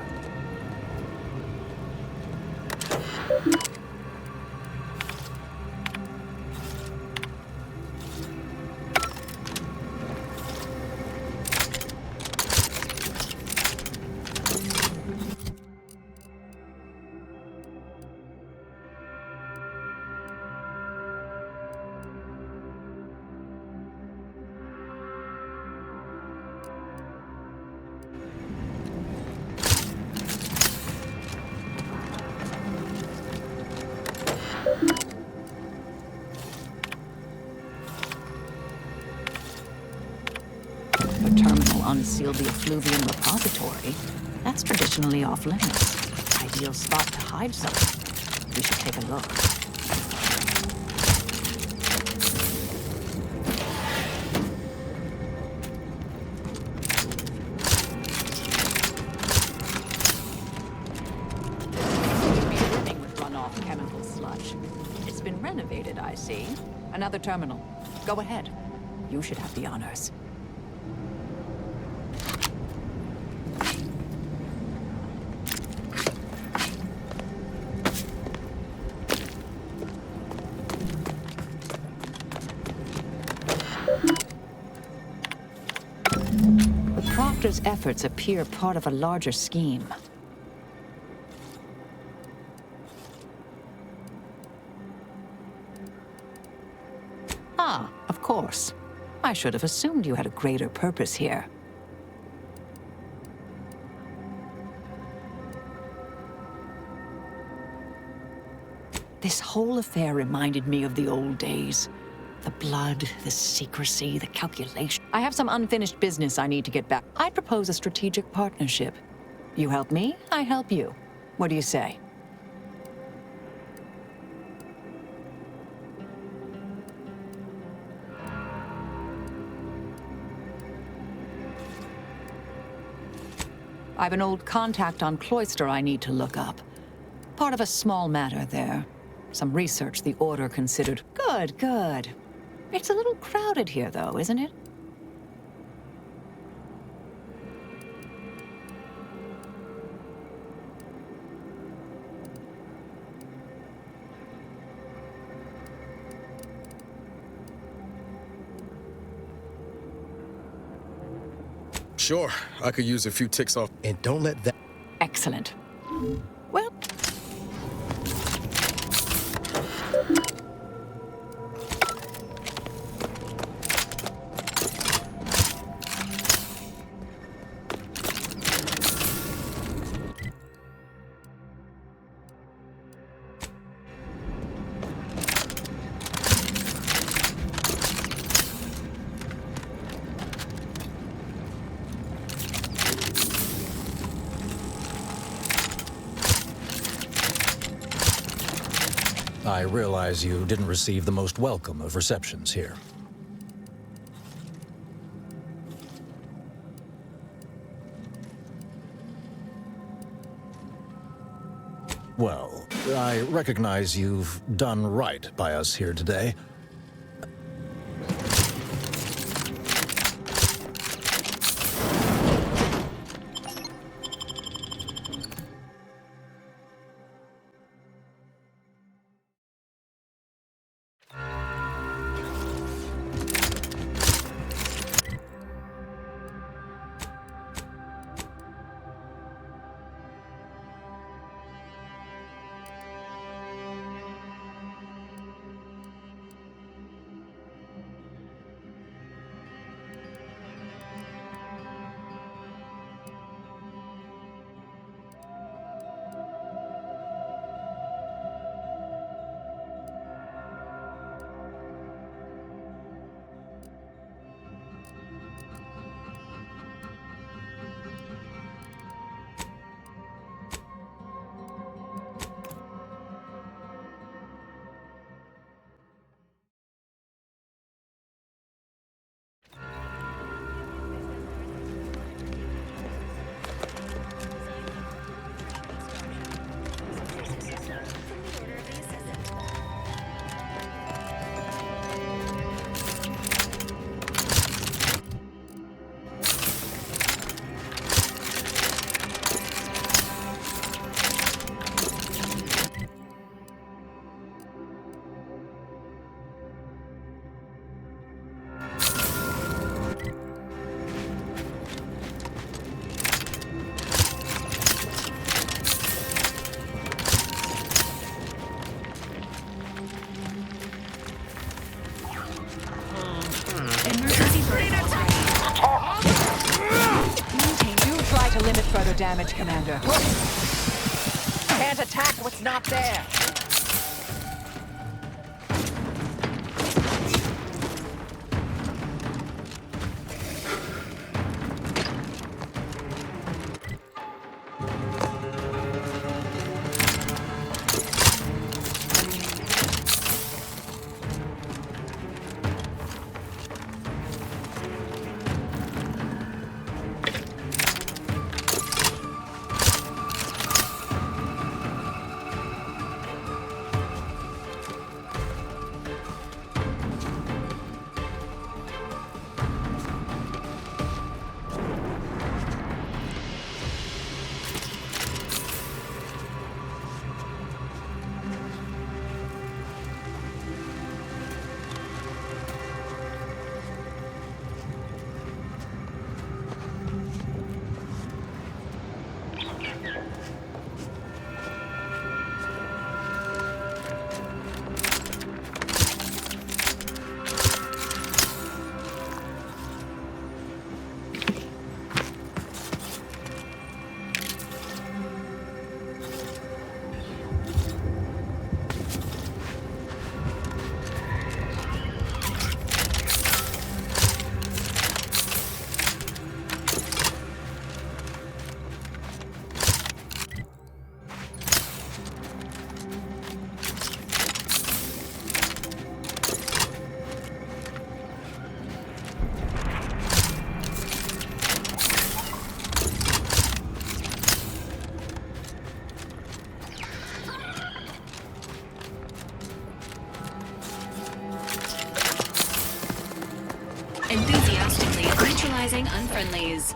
The terminal unsealed the effluvium repository. That's traditionally off limits. Ideal spot to hide something. We should take a look. Brimming with runoff chemical sludge. It's been renovated, I see. Another terminal. Go ahead. You should have the honors. The Proctor's efforts appear part of a larger scheme. Ah, of course. I should have assumed you had a greater purpose here. This whole affair reminded me of the old days. The blood, the secrecy, the calculation. I have some unfinished business I need to get back. I'd propose a strategic partnership. You help me, I help you. What do you say? I've an old contact on Cloister I need to look up. Part of a small matter there. Some research the Order considered. Good, good. It's a little crowded here, though, isn't it? Sure, I could use a few ticks off. And don't let that... Excellent. Well... I realize you didn't receive the most welcome of receptions here. Well, I recognize you've done right by us here today. damage, Commander. Can't attack what's not there. Enthusiastically neutralizing unfriendlies.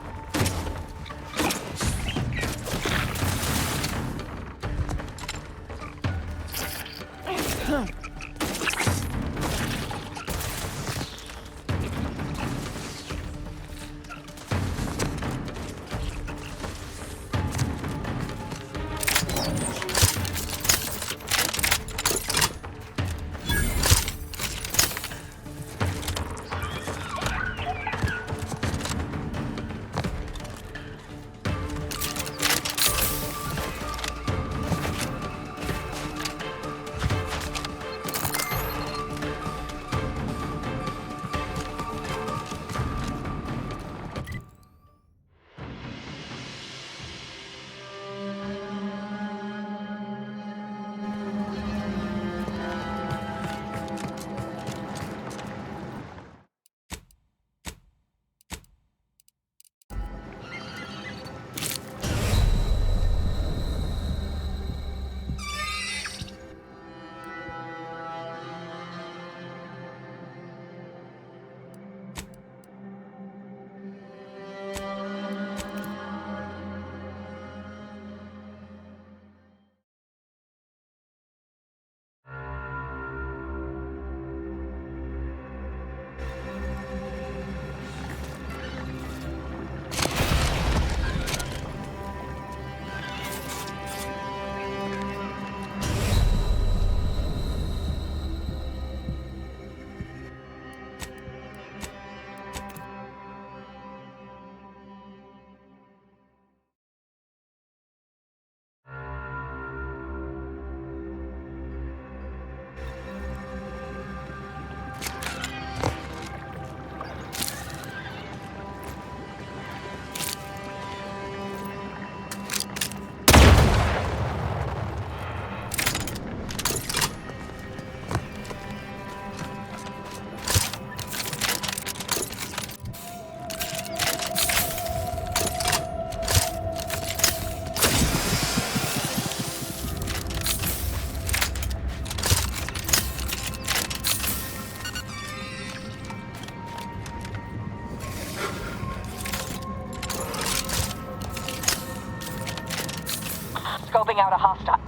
Scoping out a hostile.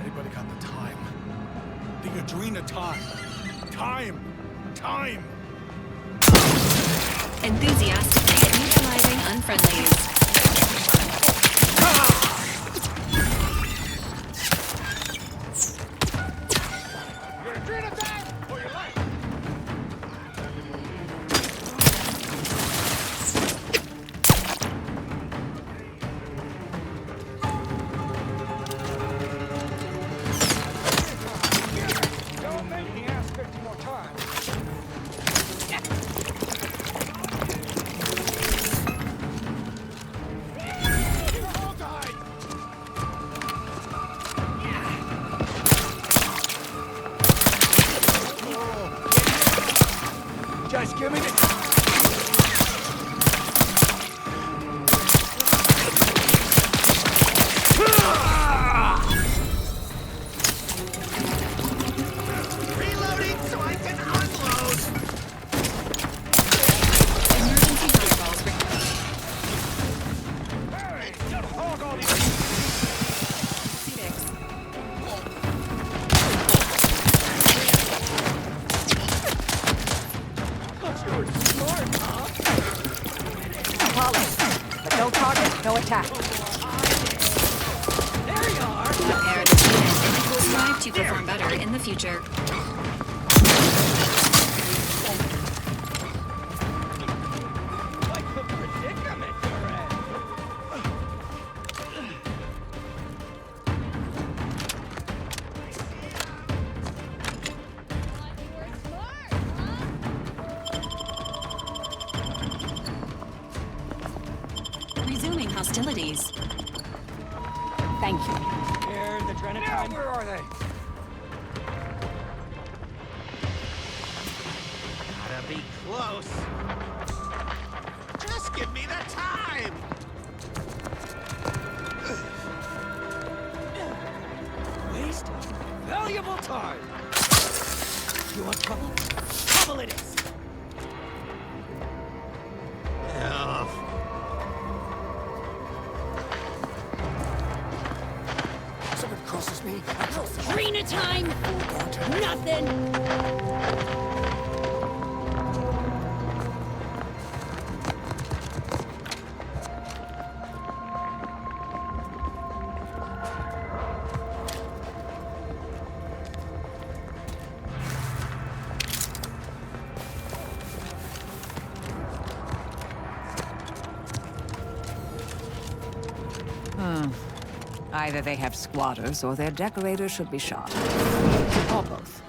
Anybody got the time? The Adrena time. Time! Time! Enthusiastically neutralizing unfriendlies. Give me the... Reloading so I can unload! Emergency protocols Hey, don't hog all these... Apollo. But no target, no attack. Prepare the team. It will strive to perform better in the future. Like the predicament you're in. Resuming hostilities. Thank you. Here's the Drenacine. Now, where are they? Gotta be close. Just give me the time! Wasting valuable time. You want trouble? Trouble it is. Someone crosses me. I cross them. Arena time! Nothing! Either they have squatters or their decorators should be shot. Or both.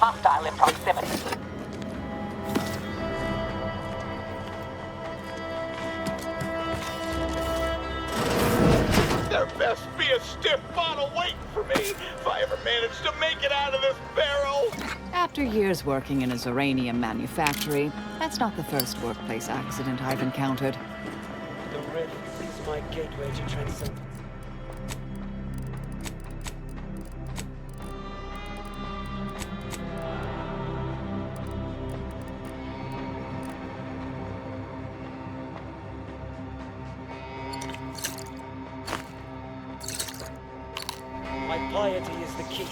Hostile in proximity. There best be a stiff bottle waiting for me if I ever manage to make it out of this barrel. After years working in a Zoranium manufactory, that's not the first workplace accident I've encountered. The Ridge is my gateway to transcend. My piety is the key.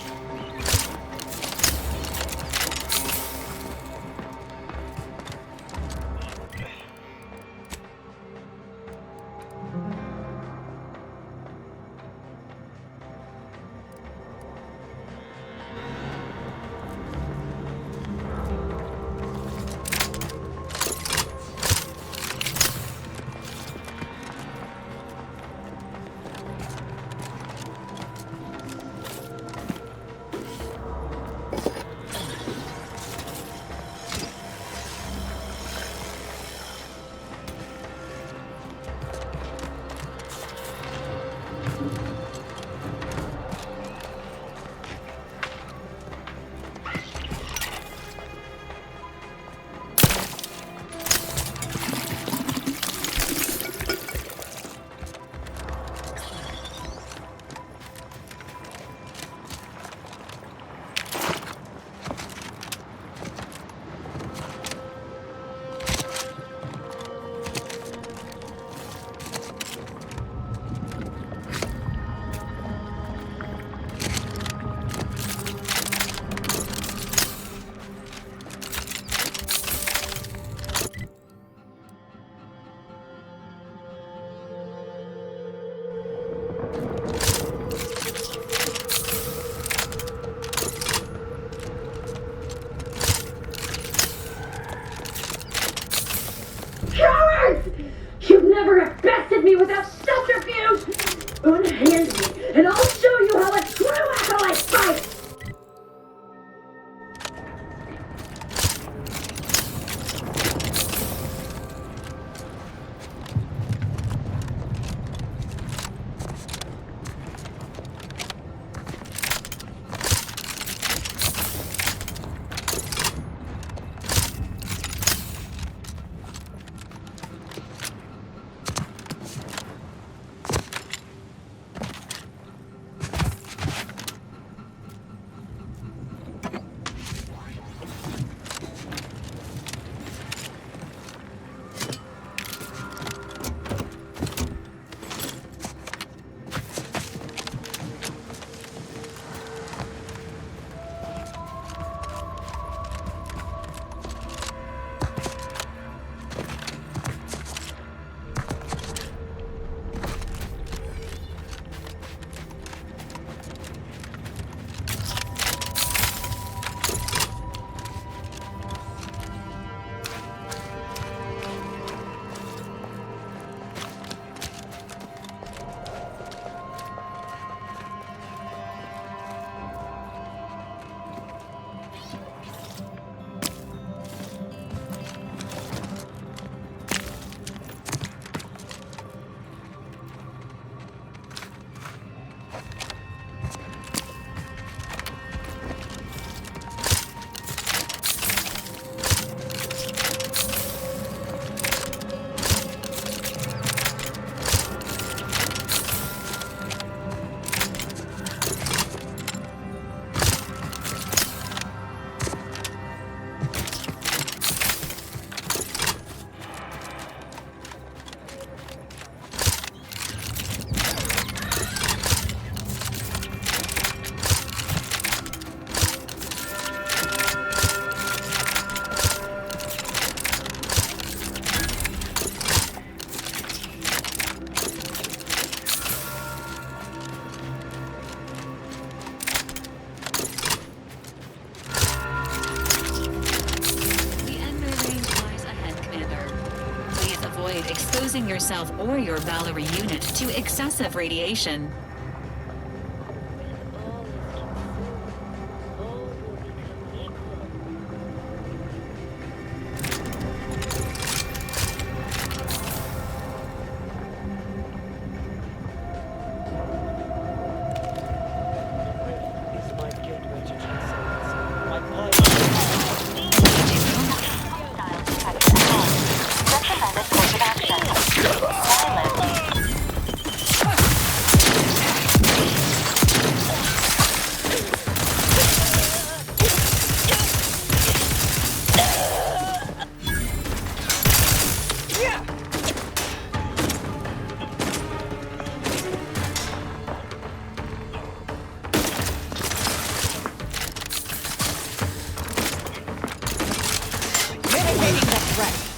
exposing yourself or your Valerie unit to excessive radiation.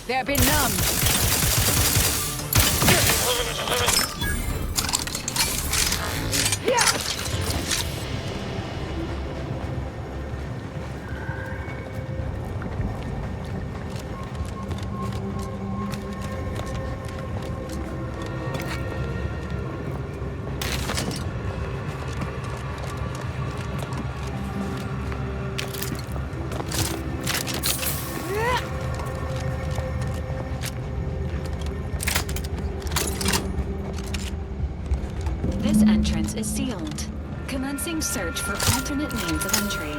They've been numbed. This entrance is sealed. Commencing search for alternate means of entry.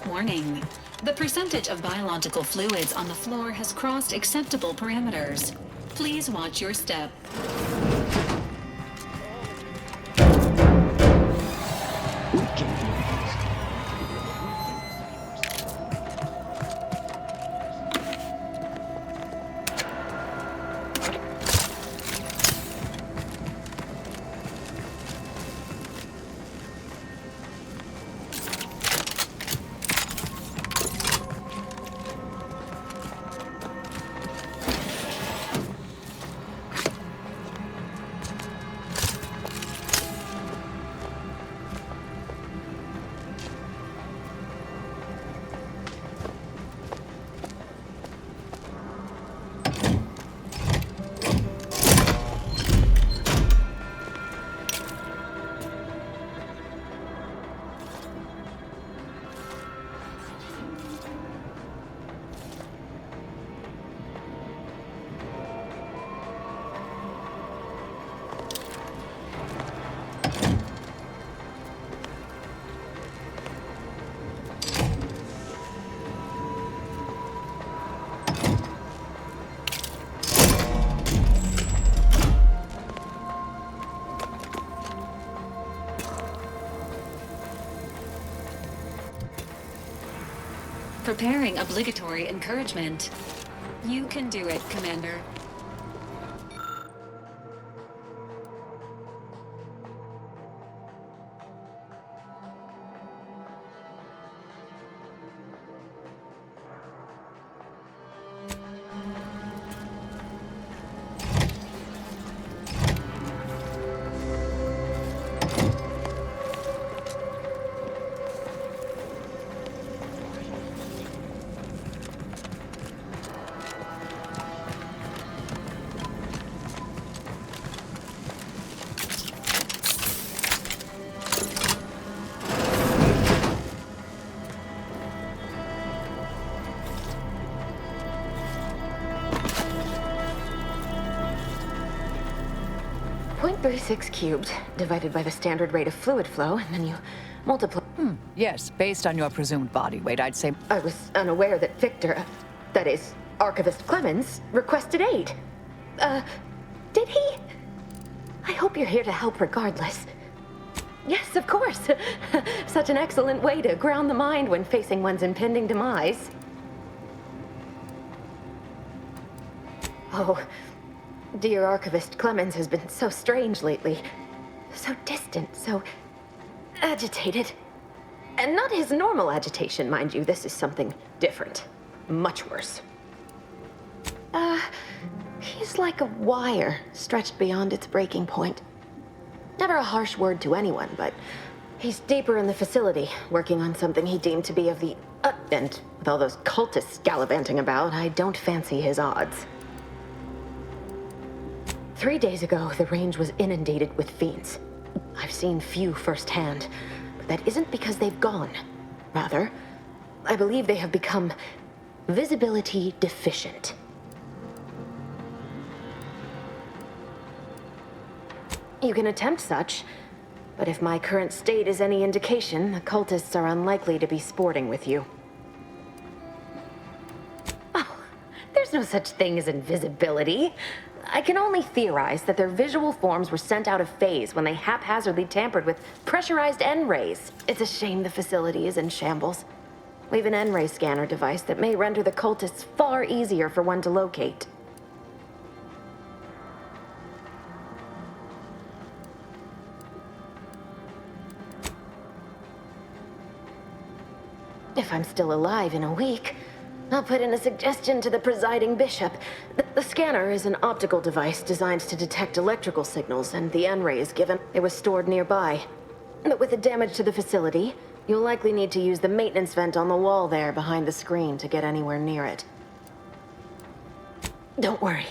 Warning. The percentage of biological fluids on the floor has crossed acceptable parameters. Please watch your step. Preparing obligatory encouragement. You can do it, Commander. .36 cubed, divided by the standard rate of fluid flow, and then you multiply... Yes, based on your presumed body weight, I'd say... I was unaware that Victor, that is, Archivist Clemens, requested aid. Did he? I hope you're here to help regardless. Yes, of course. Such an excellent way to ground the mind when facing one's impending demise. Oh, dear Archivist Clemens has been so strange lately. So distant, so agitated. And not his normal agitation, mind you. This is something different. Much worse. He's like a wire stretched beyond its breaking point. Never a harsh word to anyone, but he's deeper in the facility, working on something he deemed to be of the and with all those cultists gallivanting about, I don't fancy his odds. 3 days ago, the range was inundated with fiends. I've seen few firsthand, but that isn't because they've gone. Rather, I believe they have become visibility deficient. You can attempt such, but if my current state is any indication, the cultists are unlikely to be sporting with you. Oh, there's no such thing as invisibility. I can only theorize that their visual forms were sent out of phase when they haphazardly tampered with pressurized N-rays. It's a shame the facility is in shambles. We've an N-ray scanner device that may render the cultists far easier for one to locate. If I'm still alive in a week, I'll put in a suggestion to the presiding bishop. The scanner is an optical device designed to detect electrical signals, and the N-ray is given. It was stored nearby. But with the damage to the facility, you'll likely need to use the maintenance vent on the wall there behind the screen to get anywhere near it. Don't worry.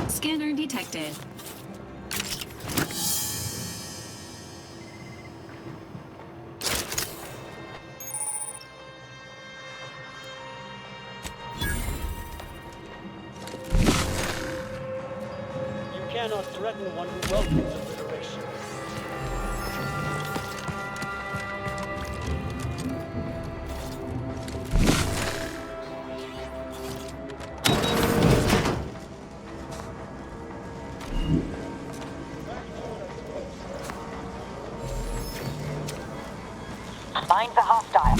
Scanner detected. You cannot threaten one who welcomes obliteration. Find the hostile.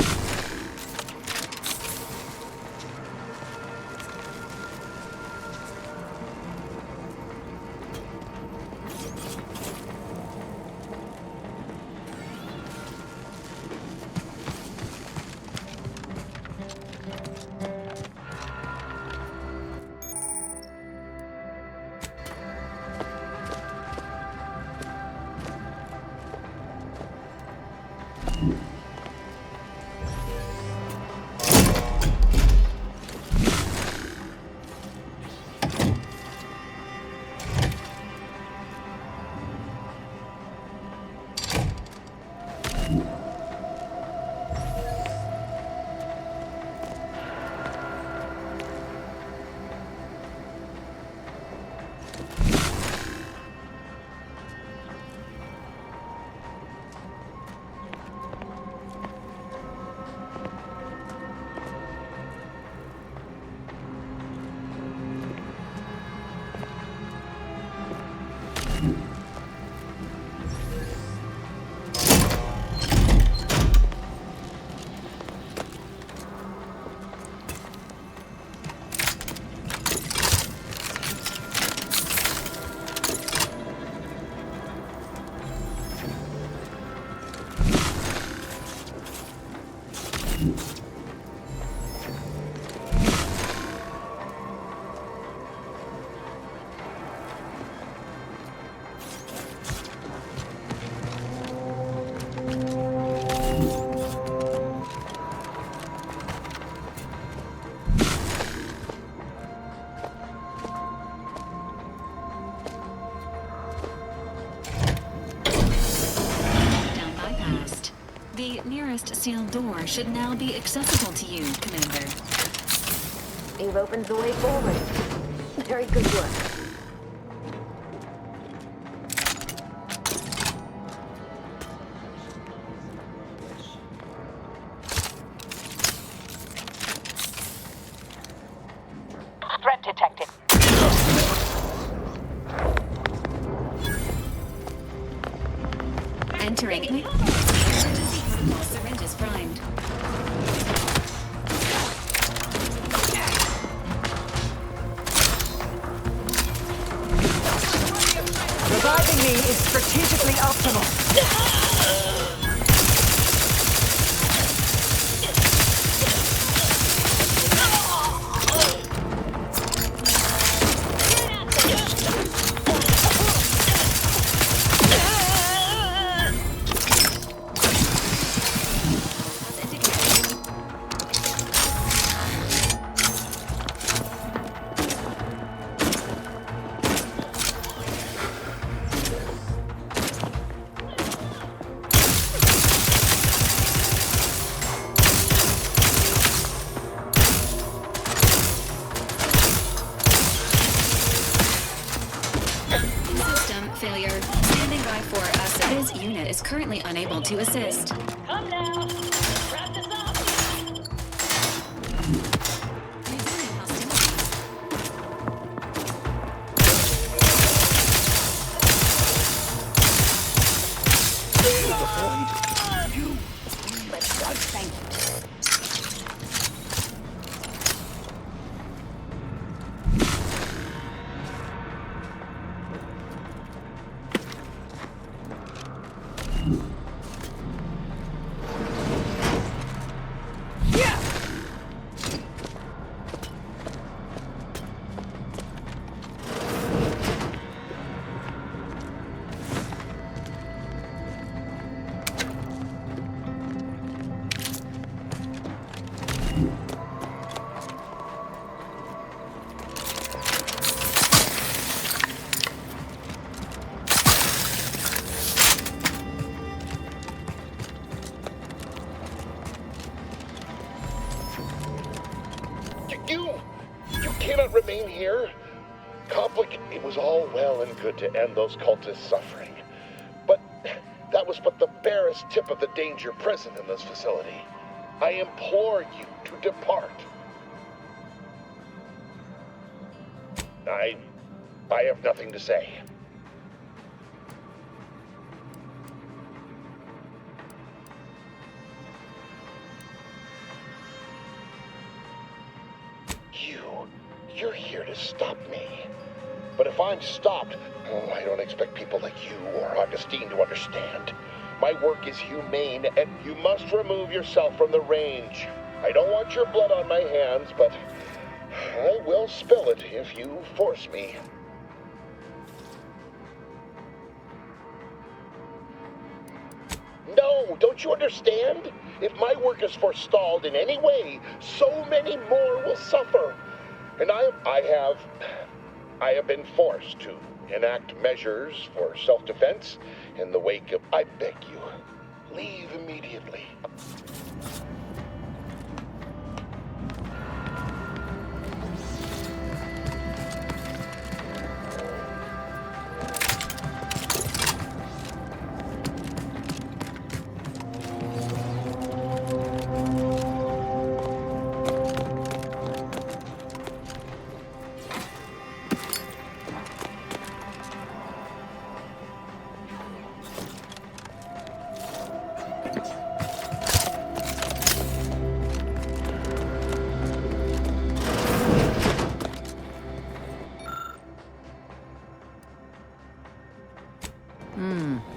forest sealed door should now be accessible to you, Commander. You've opened the way forward. Very good work. Threat detected. Entering. Syringes primed. Reviving me is strategically optimal. Failure. Standing by for us. This unit is currently unable to assist. Come now. Wrap this up. Resuming hostilities. Thank you. You cannot remain here. It was all well and good to end those cultists' suffering. But that was but the barest tip of the danger present in this facility. I implore you to depart. I have nothing to say. You're here to stop me. But if I'm stopped, I don't expect people like you or Augustine to understand. My work is humane, and you must remove yourself from the range. I don't want your blood on my hands, but I will spill it if you force me. No, don't you understand? If my work is forestalled in any way, so many more will suffer. And I have been forced to enact measures for self-defense in the wake of... I beg you, leave immediately.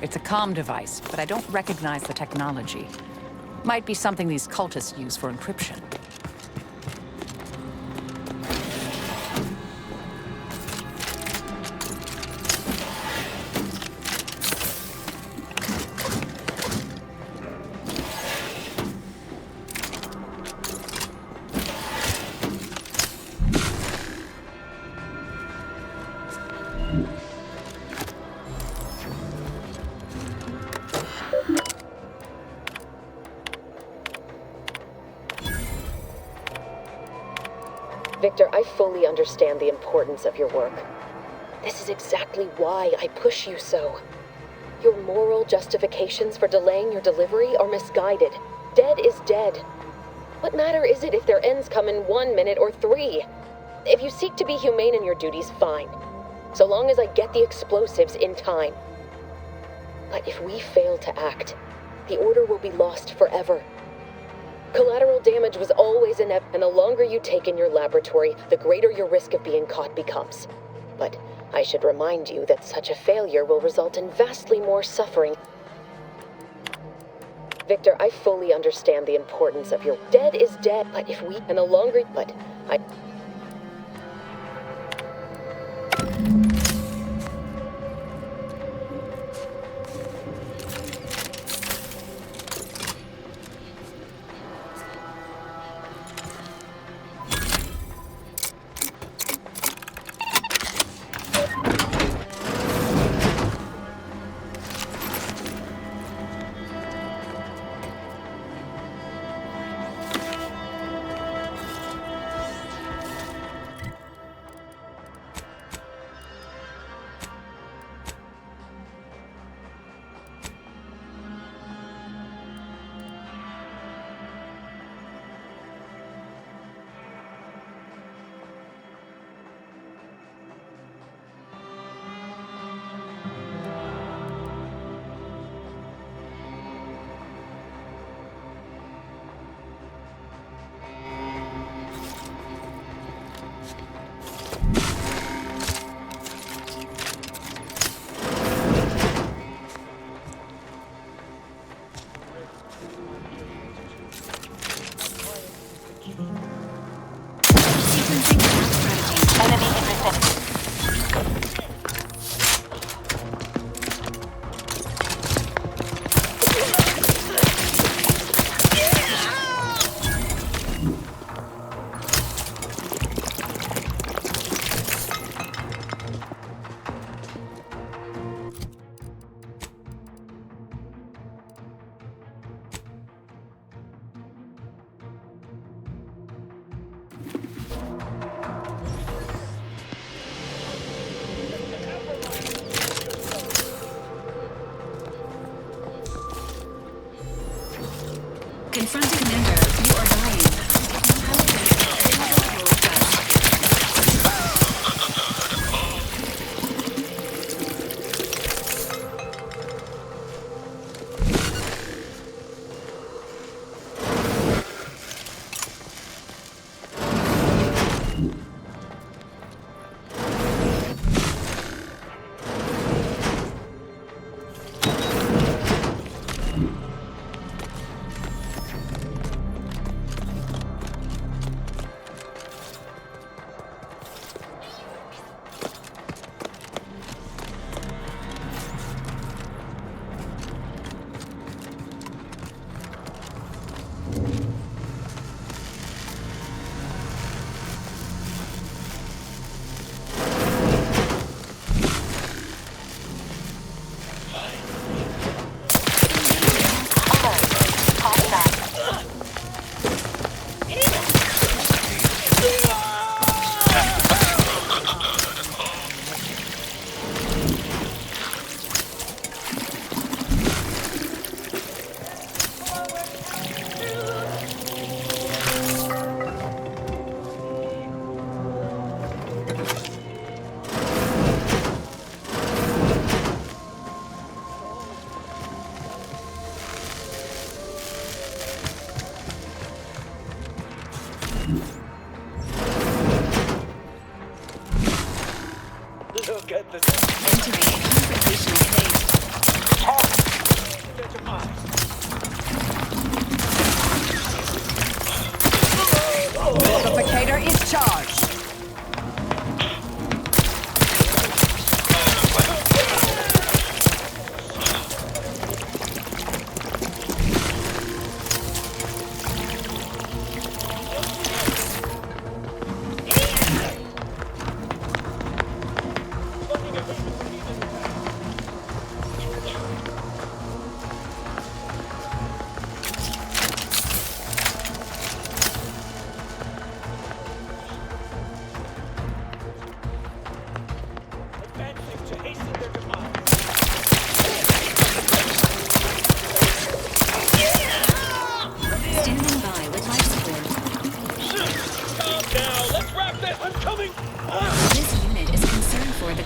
It's a comm device, but I don't recognize the technology. Might be something these cultists use for encryption. Victor, I fully understand the importance of your work. This is exactly why I push you so. Your moral justifications for delaying your delivery are misguided. Dead is dead. What matter is it if their ends come in 1 minute or 3? If you seek to be humane in your duties, fine. So long as I get the explosives in time. But if we fail to act, the Order will be lost forever. Collateral damage was always inevitable, and the longer you take in your laboratory, the greater your risk of being caught becomes. But I should remind you that such a failure will result in vastly more suffering. Victor, I fully understand the importance of your... Dead is dead, but if we... And the longer... But I... Confronting Commander, you are dying. Look at this. Entering a confrontational phase. Multiplicator is charged.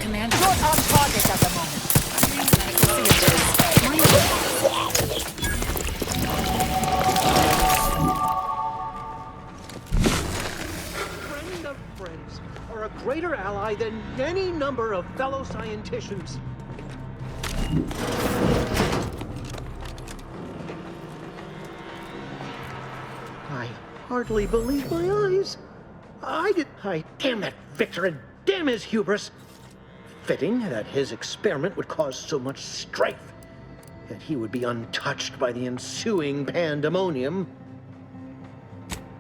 Commander. Not on target at the moment. Friend of friends are a greater ally than any number of fellow scienticians. I hardly believe my eyes. Damn that Victor and damn his hubris. Fitting that his experiment would cause so much strife, that he would be untouched by the ensuing pandemonium.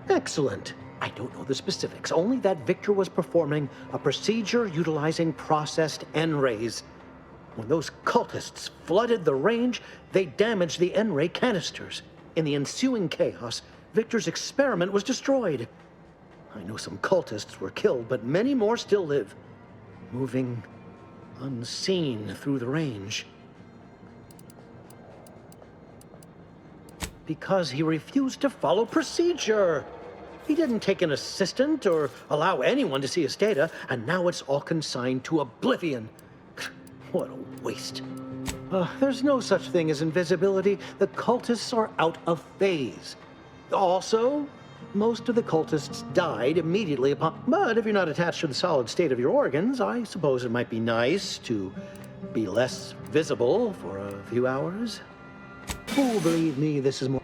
Excellent. I don't know the specifics, only that Victor was performing a procedure utilizing processed N-rays. When those cultists flooded the range, they damaged the N-ray canisters. In the ensuing chaos, Victor's experiment was destroyed. I know some cultists were killed, but many more still live, moving unseen through the range. Because he refused to follow procedure. He didn't take an assistant or allow anyone to see his data, and now it's all consigned to oblivion. What a waste. There's no such thing as invisibility. The cultists are out of phase. Also, most of the cultists died immediately upon... But if you're not attached to the solid state of your organs, I suppose it might be nice to be less visible for a few hours. Oh, believe me, this is more...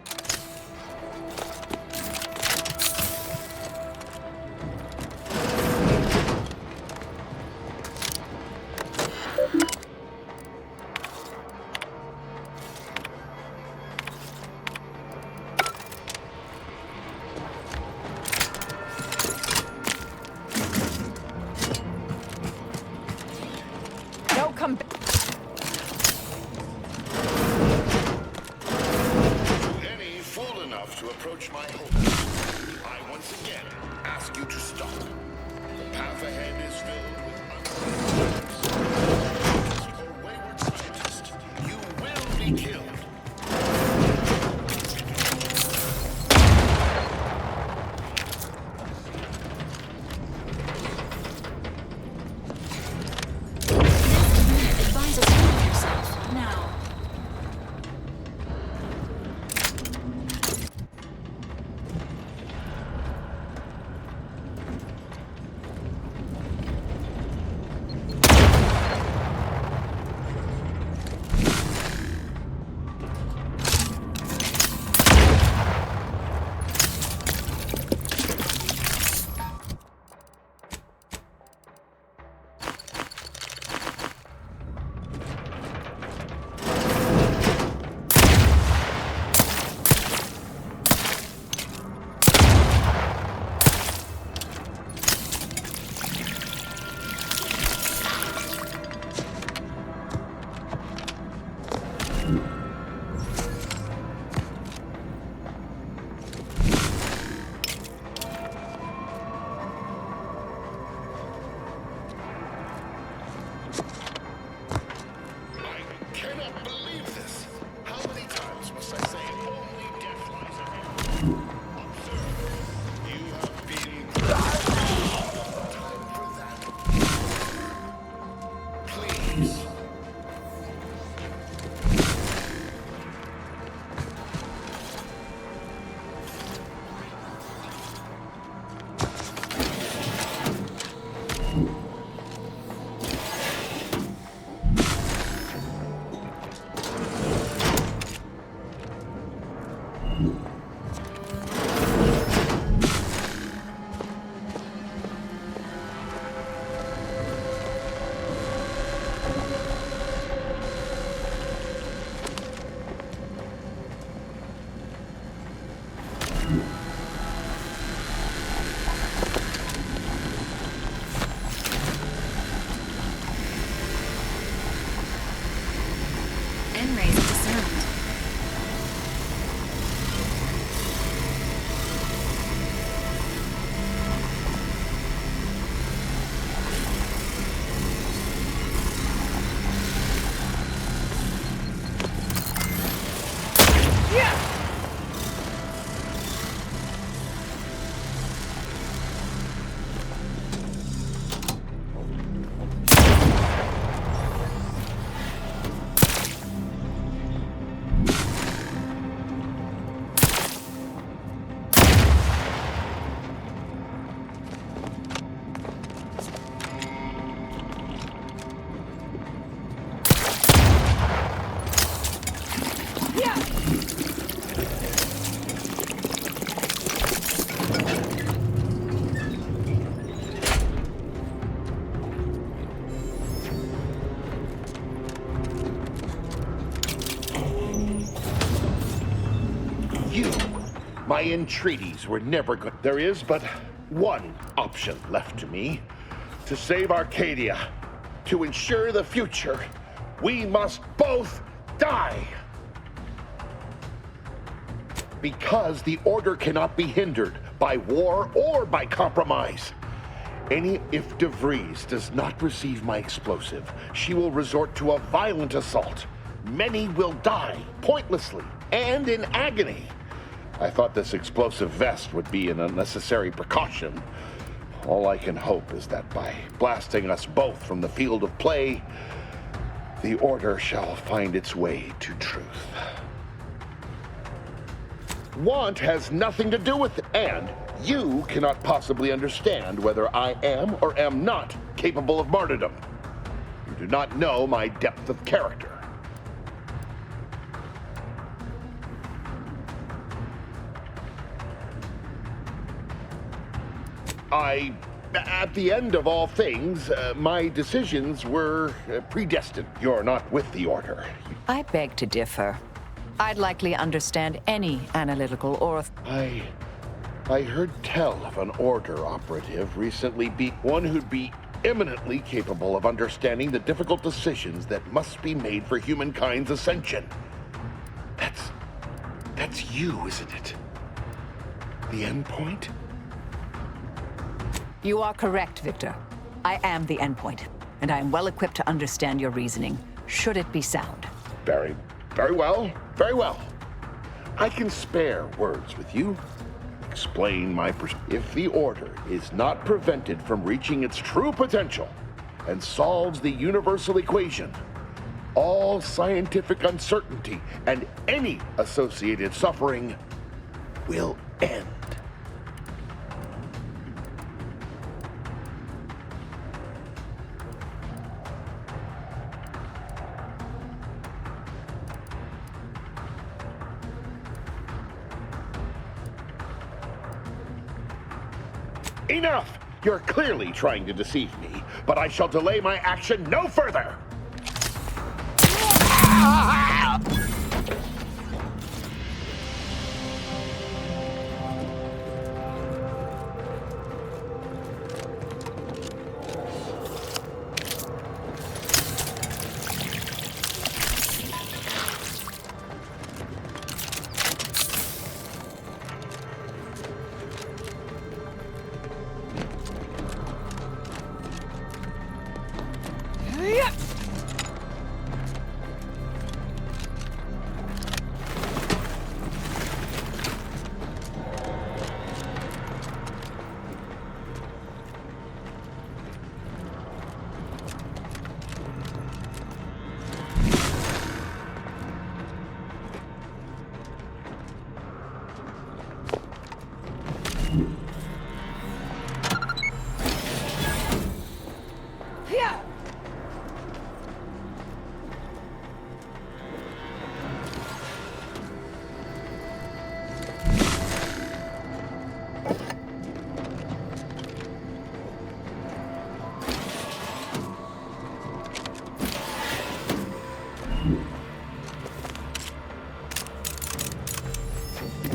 My entreaties were never good. There is but one option left to me. To save Arcadia, to ensure the future, we must both die. Because the Order cannot be hindered by war or by compromise. If De Vries does not receive my explosive, she will resort to a violent assault. Many will die, pointlessly, and in agony. I thought this explosive vest would be an unnecessary precaution. All I can hope is that by blasting us both from the field of play, the Order shall find its way to truth. Want has nothing to do with it, and you cannot possibly understand whether I am or am not capable of martyrdom. You do not know my depth of character. At the end of all things, my decisions were predestined. You're not with the Order. I beg to differ. I'd likely understand any analytical or... I heard tell of an Order operative recently one who'd be eminently capable of understanding the difficult decisions that must be made for humankind's ascension. That's you, isn't it? The endpoint? You are correct, Victor. I am the endpoint, and I am well equipped to understand your reasoning, should it be sound. Very well. Very well. I can spare words with you. Explain my If the Order is not prevented from reaching its true potential and solves the universal equation, all scientific uncertainty and any associated suffering will end. Enough! You're clearly trying to deceive me, but I shall delay my action no further!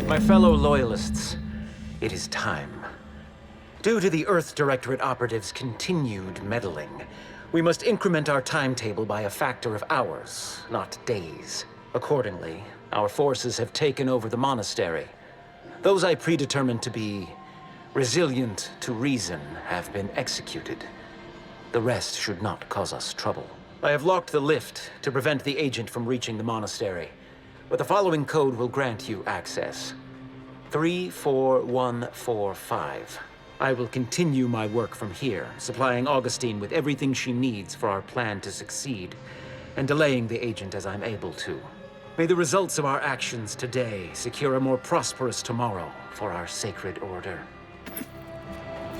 My fellow Loyalists, it is time. Due to the Earth Directorate operatives' continued meddling, we must increment our timetable by a factor of hours, not days. Accordingly, our forces have taken over the monastery. Those I predetermined to be resilient to reason have been executed. The rest should not cause us trouble. I have locked the lift to prevent the agent from reaching the monastery, but the following code will grant you access. 34145. I will continue my work from here, supplying Augustine with everything she needs for our plan to succeed, and delaying the agent as I'm able to. May the results of our actions today secure a more prosperous tomorrow for our sacred order.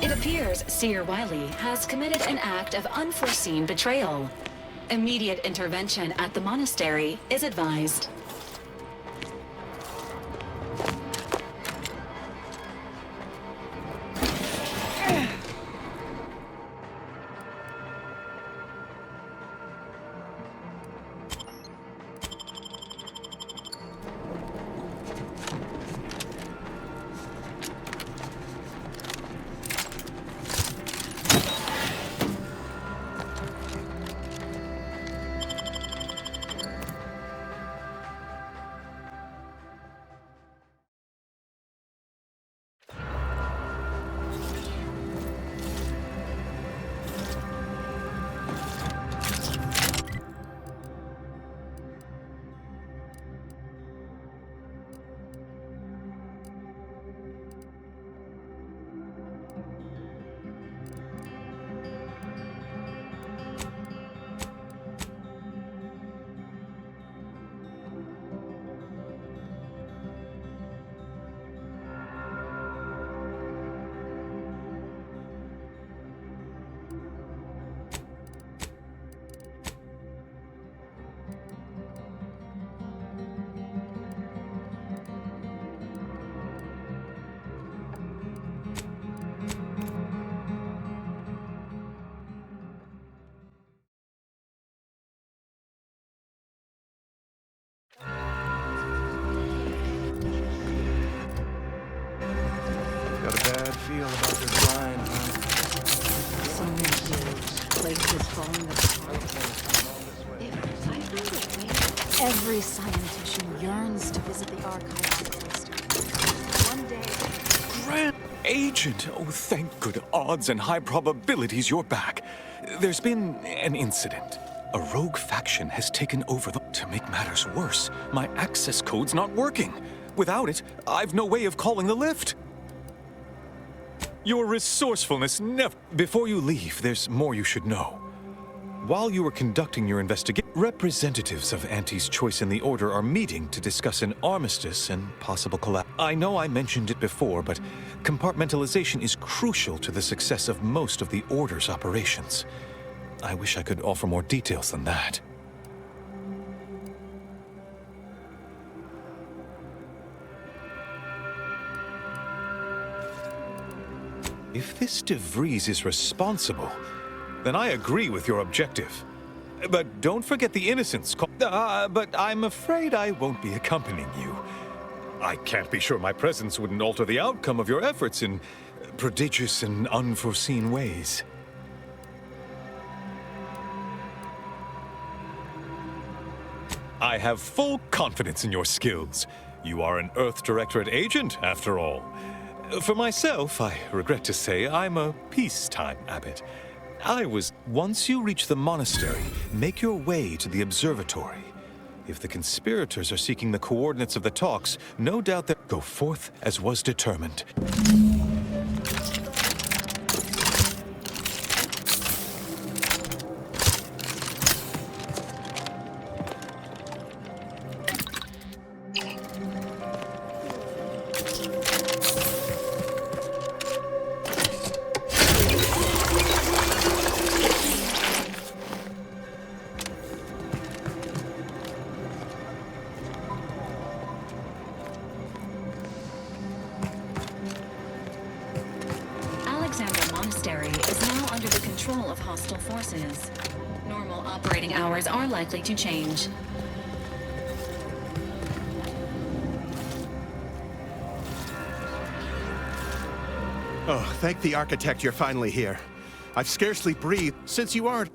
It appears Seer Wiley has committed an act of unforeseen betrayal. Immediate intervention at the monastery is advised. Got a bad feel about this line, huh? So many years, places falling apart. If I find a way, every scientist yearns to visit the archive of history. One day, Grand Agent! Oh, thank good odds and high probabilities you're back. There's been an incident. A rogue faction has taken over To make matters worse, my access code's not working. Without it, I've no way of calling the lift. Your resourcefulness never... Before you leave, there's more you should know. While you were conducting your investigation, representatives of Auntie's Choice in the Order are meeting to discuss an armistice and possible collapse. I know I mentioned it before, but compartmentalization is crucial to the success of most of the Order's operations. I wish I could offer more details than that. If this De Vries is responsible, then I agree with your objective. But don't forget the innocents. But I'm afraid I won't be accompanying you. I can't be sure my presence wouldn't alter the outcome of your efforts in prodigious and unforeseen ways. I have full confidence in your skills. You are an Earth Directorate agent, after all. For myself, I regret to say I'm a peacetime abbot. Once you reach the monastery, make your way to the observatory. If the conspirators are seeking the coordinates of the talks, no doubt they'll go forth as was determined. Alexandra Monastery is now under the control of hostile forces. Normal operating hours are likely to change. Oh, thank the architect you're finally here. I've scarcely breathed since you aren't...